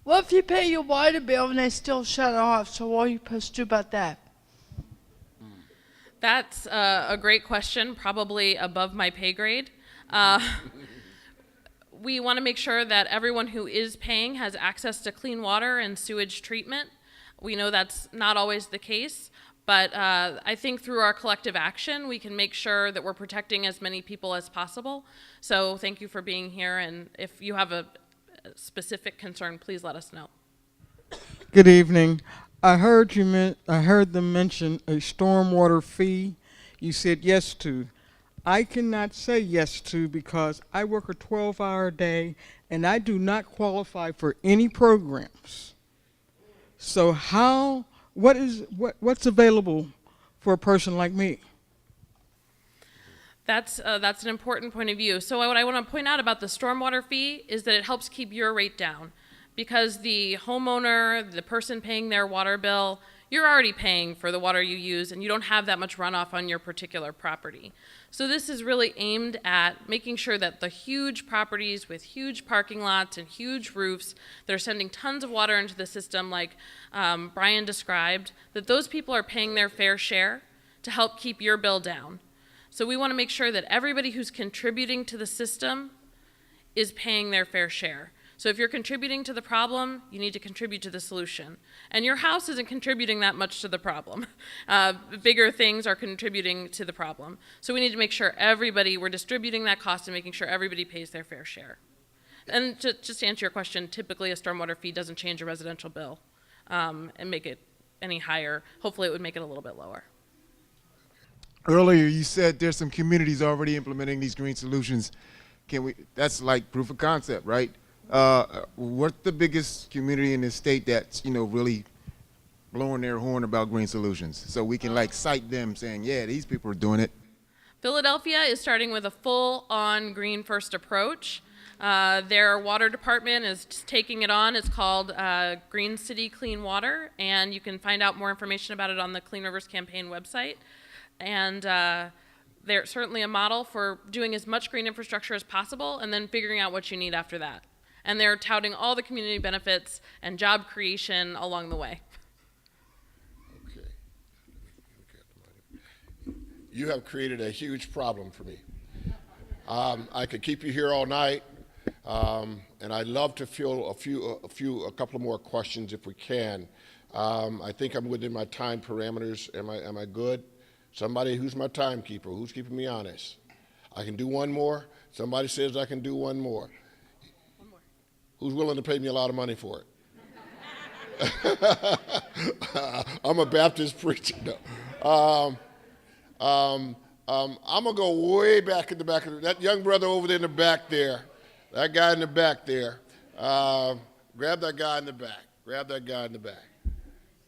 What if you pay your water bill and they still shut it off? So what are you supposed to do about that? That's a great question, probably above my pay grade. We want to make sure that everyone who is paying has access to clean water and sewage treatment. We know that's not always the case, but I think through our collective action, we can make sure that we're protecting as many people as possible. So thank you for being here, and if you have a specific concern, please let us know. Good evening. I heard them mention a stormwater fee. You said yes to. I cannot say yes to because I work a 12-hour day and I do not qualify for any programs. So what's available for a person like me? That's an important point of view. So what I want to point out about the stormwater fee is that it helps keep your rate down, because the homeowner, the person paying their water bill, you're already paying for the water you use and you don't have that much runoff on your particular property. So this is really aimed at making sure that the huge properties with huge parking lots and huge roofs that are sending tons of water into the system, like Brian described, that those people are paying their fair share to help keep your bill down. So we want to make sure that everybody who's contributing to the system is paying their fair share. So if you're contributing to the problem, you need to contribute to the solution. And your house isn't contributing that much to the problem. Bigger things are contributing to the problem. So we need to make sure we're distributing that cost and making sure everybody pays their fair share. And just to answer your question, typically a stormwater fee doesn't change a residential bill and make it any higher. Hopefully it would make it a little bit lower. Earlier you said there's some communities already implementing these green solutions. That's like proof of concept, right? What's the biggest community in the state that's, really blowing their horn about green solutions? So we can cite them saying, yeah, these people are doing it. Philadelphia is starting with a full-on green first approach. Their water department is taking it on. It's called Green City Clean Water, and you can find out more information about it on the Clean Rivers Campaign website. And they're certainly a model for doing as much green infrastructure as possible and then figuring out what you need after that. And they're touting all the community benefits and job creation along the way. Okay. You have created a huge problem for me. I could keep you here all night, and I'd love to field a couple more questions if we can. I think I'm within my time parameters. Am I good? Somebody, who's my timekeeper? Who's keeping me honest? I can do one more. Somebody says I can do one more. Who's willing to pay me a lot of money for it? I'm a Baptist preacher. No. I'm gonna go way back in the back of that young brother over there in the back there. That guy in the back there. Grab that guy in the back. Grab that guy in the back.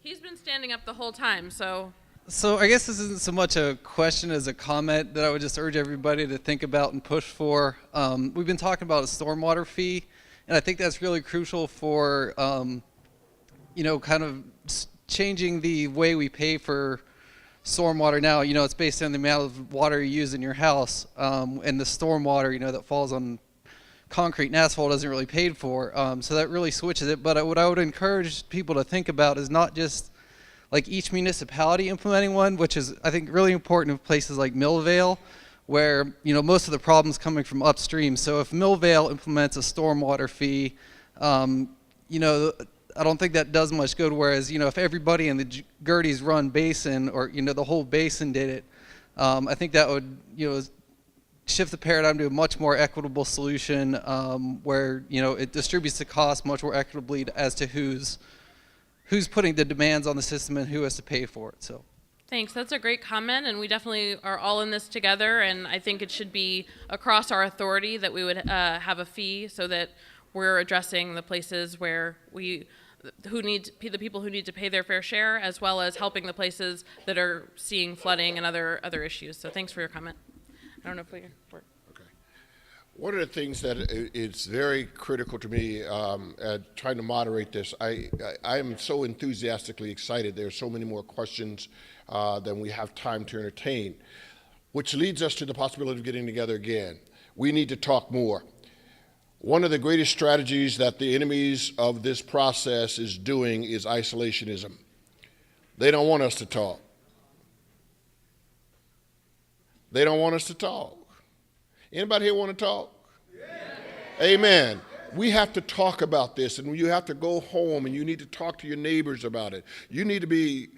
He's been standing up the whole time, so. So I guess this isn't so much a question as a comment that I would just urge everybody to think about and push for. We've been talking about a stormwater fee, and I think that's really crucial for, kind of changing the way we pay for stormwater now, it's based on the amount of water you use in your house, and the stormwater, that falls on concrete and asphalt isn't really paid for. So that really switches it. But what I would encourage people to think about is not just like each municipality implementing one, which is, I think, really important in places like Millvale, where, most of the problems coming from upstream. So if Millvale implements a stormwater fee, I don't think that does much good. Whereas, if everybody in the Gertie's Run Basin, or, the whole basin did it, I think that would, shift the paradigm to a much more equitable solution, where, it distributes the cost much more equitably as to who's putting the demands on the system and who has to pay for it. So. Thanks. That's a great comment, and we definitely are all in this together, and I think it should be across our authority that we would have a fee so that we're addressing the places where the people who need to pay their fair share, as well as helping the places that are seeing flooding and other issues. So thanks for your comment. I don't know if we're... Okay. One of the things that is very critical to me trying to moderate this, I am so enthusiastically excited. There are so many more questions than we have time to entertain, which leads us to the possibility of getting together again. We need to talk more. One of the greatest strategies that the enemies of this process is doing is isolationism. They don't want us to talk. They don't want us to talk. Anybody here want to talk? Yeah. Amen. We have to talk about this, and you have to go home and you need to talk to your neighbors about it. You need to be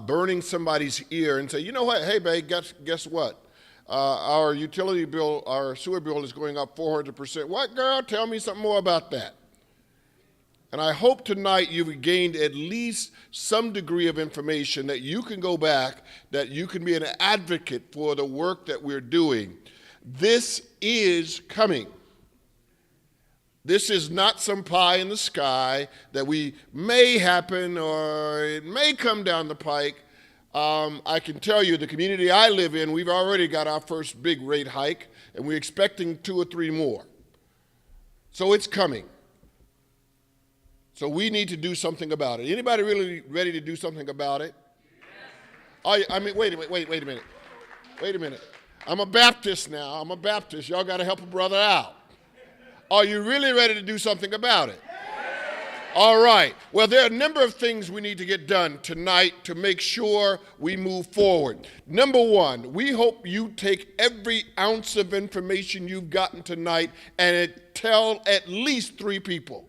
burning somebody's ear and say, you know what, hey babe, guess what? Our utility bill, our sewer bill is going up 400%. What, girl? Tell me something more about that. And I hope tonight you've gained at least some degree of information that you can go back, that you can be an advocate for the work that we're doing. This is coming. This is not some pie in the sky that we may happen or it may come down the pike. I can tell you the community I live in, we've already got our first big rate hike, and we're expecting 2 or 3 more. So it's coming. So we need to do something about it. Anybody really ready to do something about it? Yes. Wait a minute. I'm a Baptist now. I'm a Baptist. Y'all got to help a brother out. Are you really ready to do something about it? All right. Well, there are a number of things we need to get done tonight to make sure we move forward. Number one, we hope you take every ounce of information you've gotten tonight and tell at least 3 people.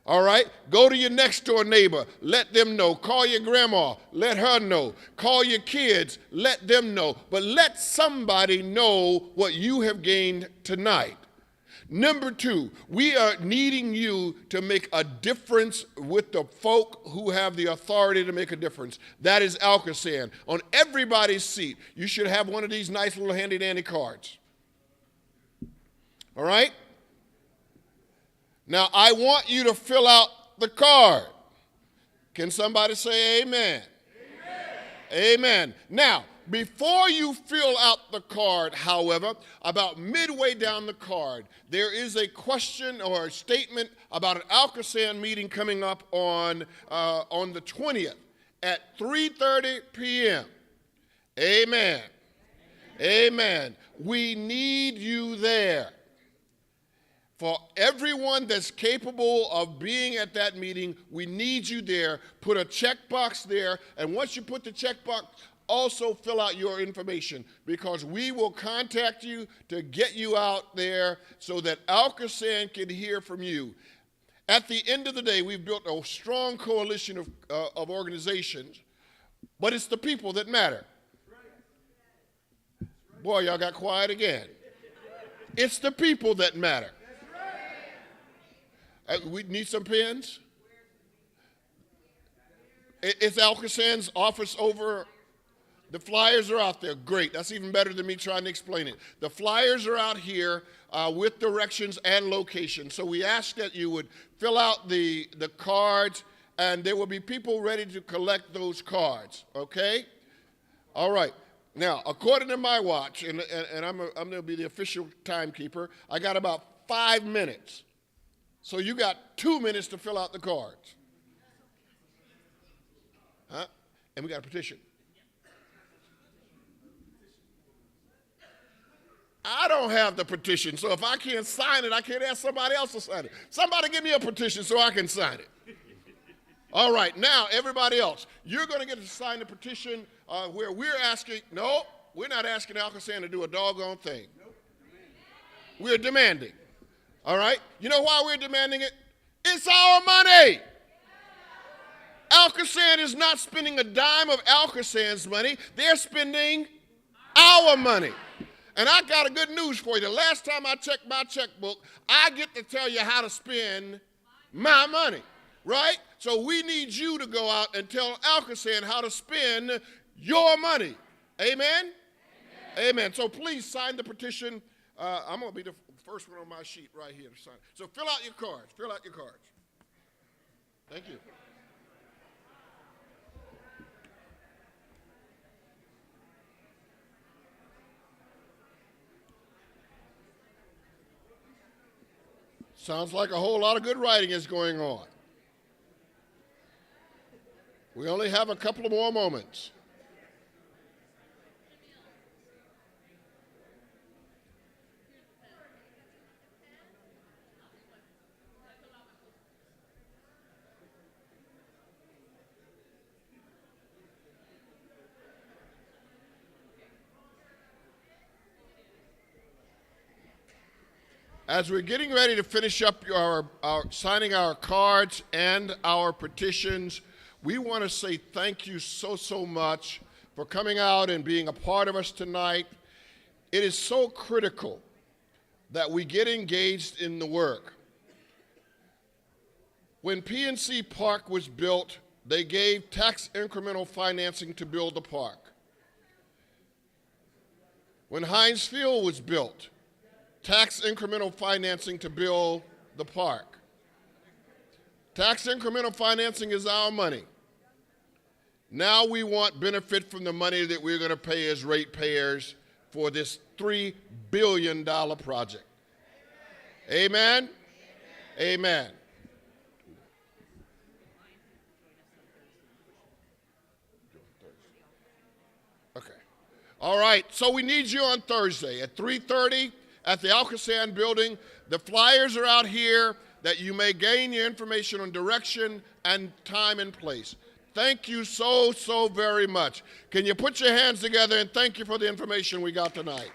All right? Go to your next door neighbor. Let them know. Call your grandma. Let her know. Call your kids. Let them know. But let somebody know what you have gained tonight. Number 2, we are needing you to make a difference with the folk who have the authority to make a difference. That is ALCOSAN. On everybody's seat, you should have one of these nice little handy-dandy cards. All right? Now, I want you to fill out the card. Can somebody say amen? Amen. Amen. Now, before you fill out the card, however, about midway down the card, there is a question or a statement about an ALCOSAN meeting coming up on the 20th at 3:30 p.m. Amen. Amen. We need you there. For everyone that's capable of being at that meeting, we need you there. Put a checkbox there, and once you put the checkbox, also fill out your information, because we will contact you to get you out there so that ALCOSAN can hear from you. At the end of the day, we've built a strong coalition of organizations, but it's the people that matter. Boy, y'all got quiet again. It's the people that matter. We need some pens. It's ALCOSAN's office over. The flyers are out there. Great. That's even better than me trying to explain it. The flyers are out here with directions and location. So we ask that you would fill out the cards, and there will be people ready to collect those cards. Okay? All right. Now, according to my watch, and I'm going to be the official timekeeper, I got about 5 minutes. So you got 2 minutes to fill out the cards. Huh? And we got a petition. I don't have the petition, so if I can't sign it, I can't ask somebody else to sign it. Somebody give me a petition so I can sign it. All right, now everybody else, you're going to get to sign the petition where we're asking, no, we're not asking ALCOSAN to do a doggone thing. We're demanding. All right? You know why we're demanding it? It's our money. ALCOSAN is not spending a dime of ALCOSAN's money. They're spending our money. And I got a good news for you. The last time I checked my checkbook, I get to tell you how to spend my money, right? So we need you to go out and tell ALCOSAN how to spend your money. Amen? Amen. So please sign the petition. I'm going to be the first one on my sheet right here to sign. So fill out your cards. Fill out your cards. Thank you. Sounds like a whole lot of good writing is going on. We only have a couple of more moments. As we're getting ready to finish up our signing our cards and our petitions, we want to say thank you so much for coming out and being a part of us tonight. It is so critical that we get engaged in the work. When PNC Park was built, they gave tax incremental financing to build the park. When Heinz Field was built, tax incremental financing to build the park. Tax incremental financing is our money. Now we want benefit from the money that we're going to pay as ratepayers for this $3 billion project. Amen? Amen. Okay. All right, so we need you on Thursday at 3:30 at the ALCOSAN building. The flyers are out here that you may gain your information on direction and time and place. Thank you so very much. Can you put your hands together and thank you for the information we got tonight?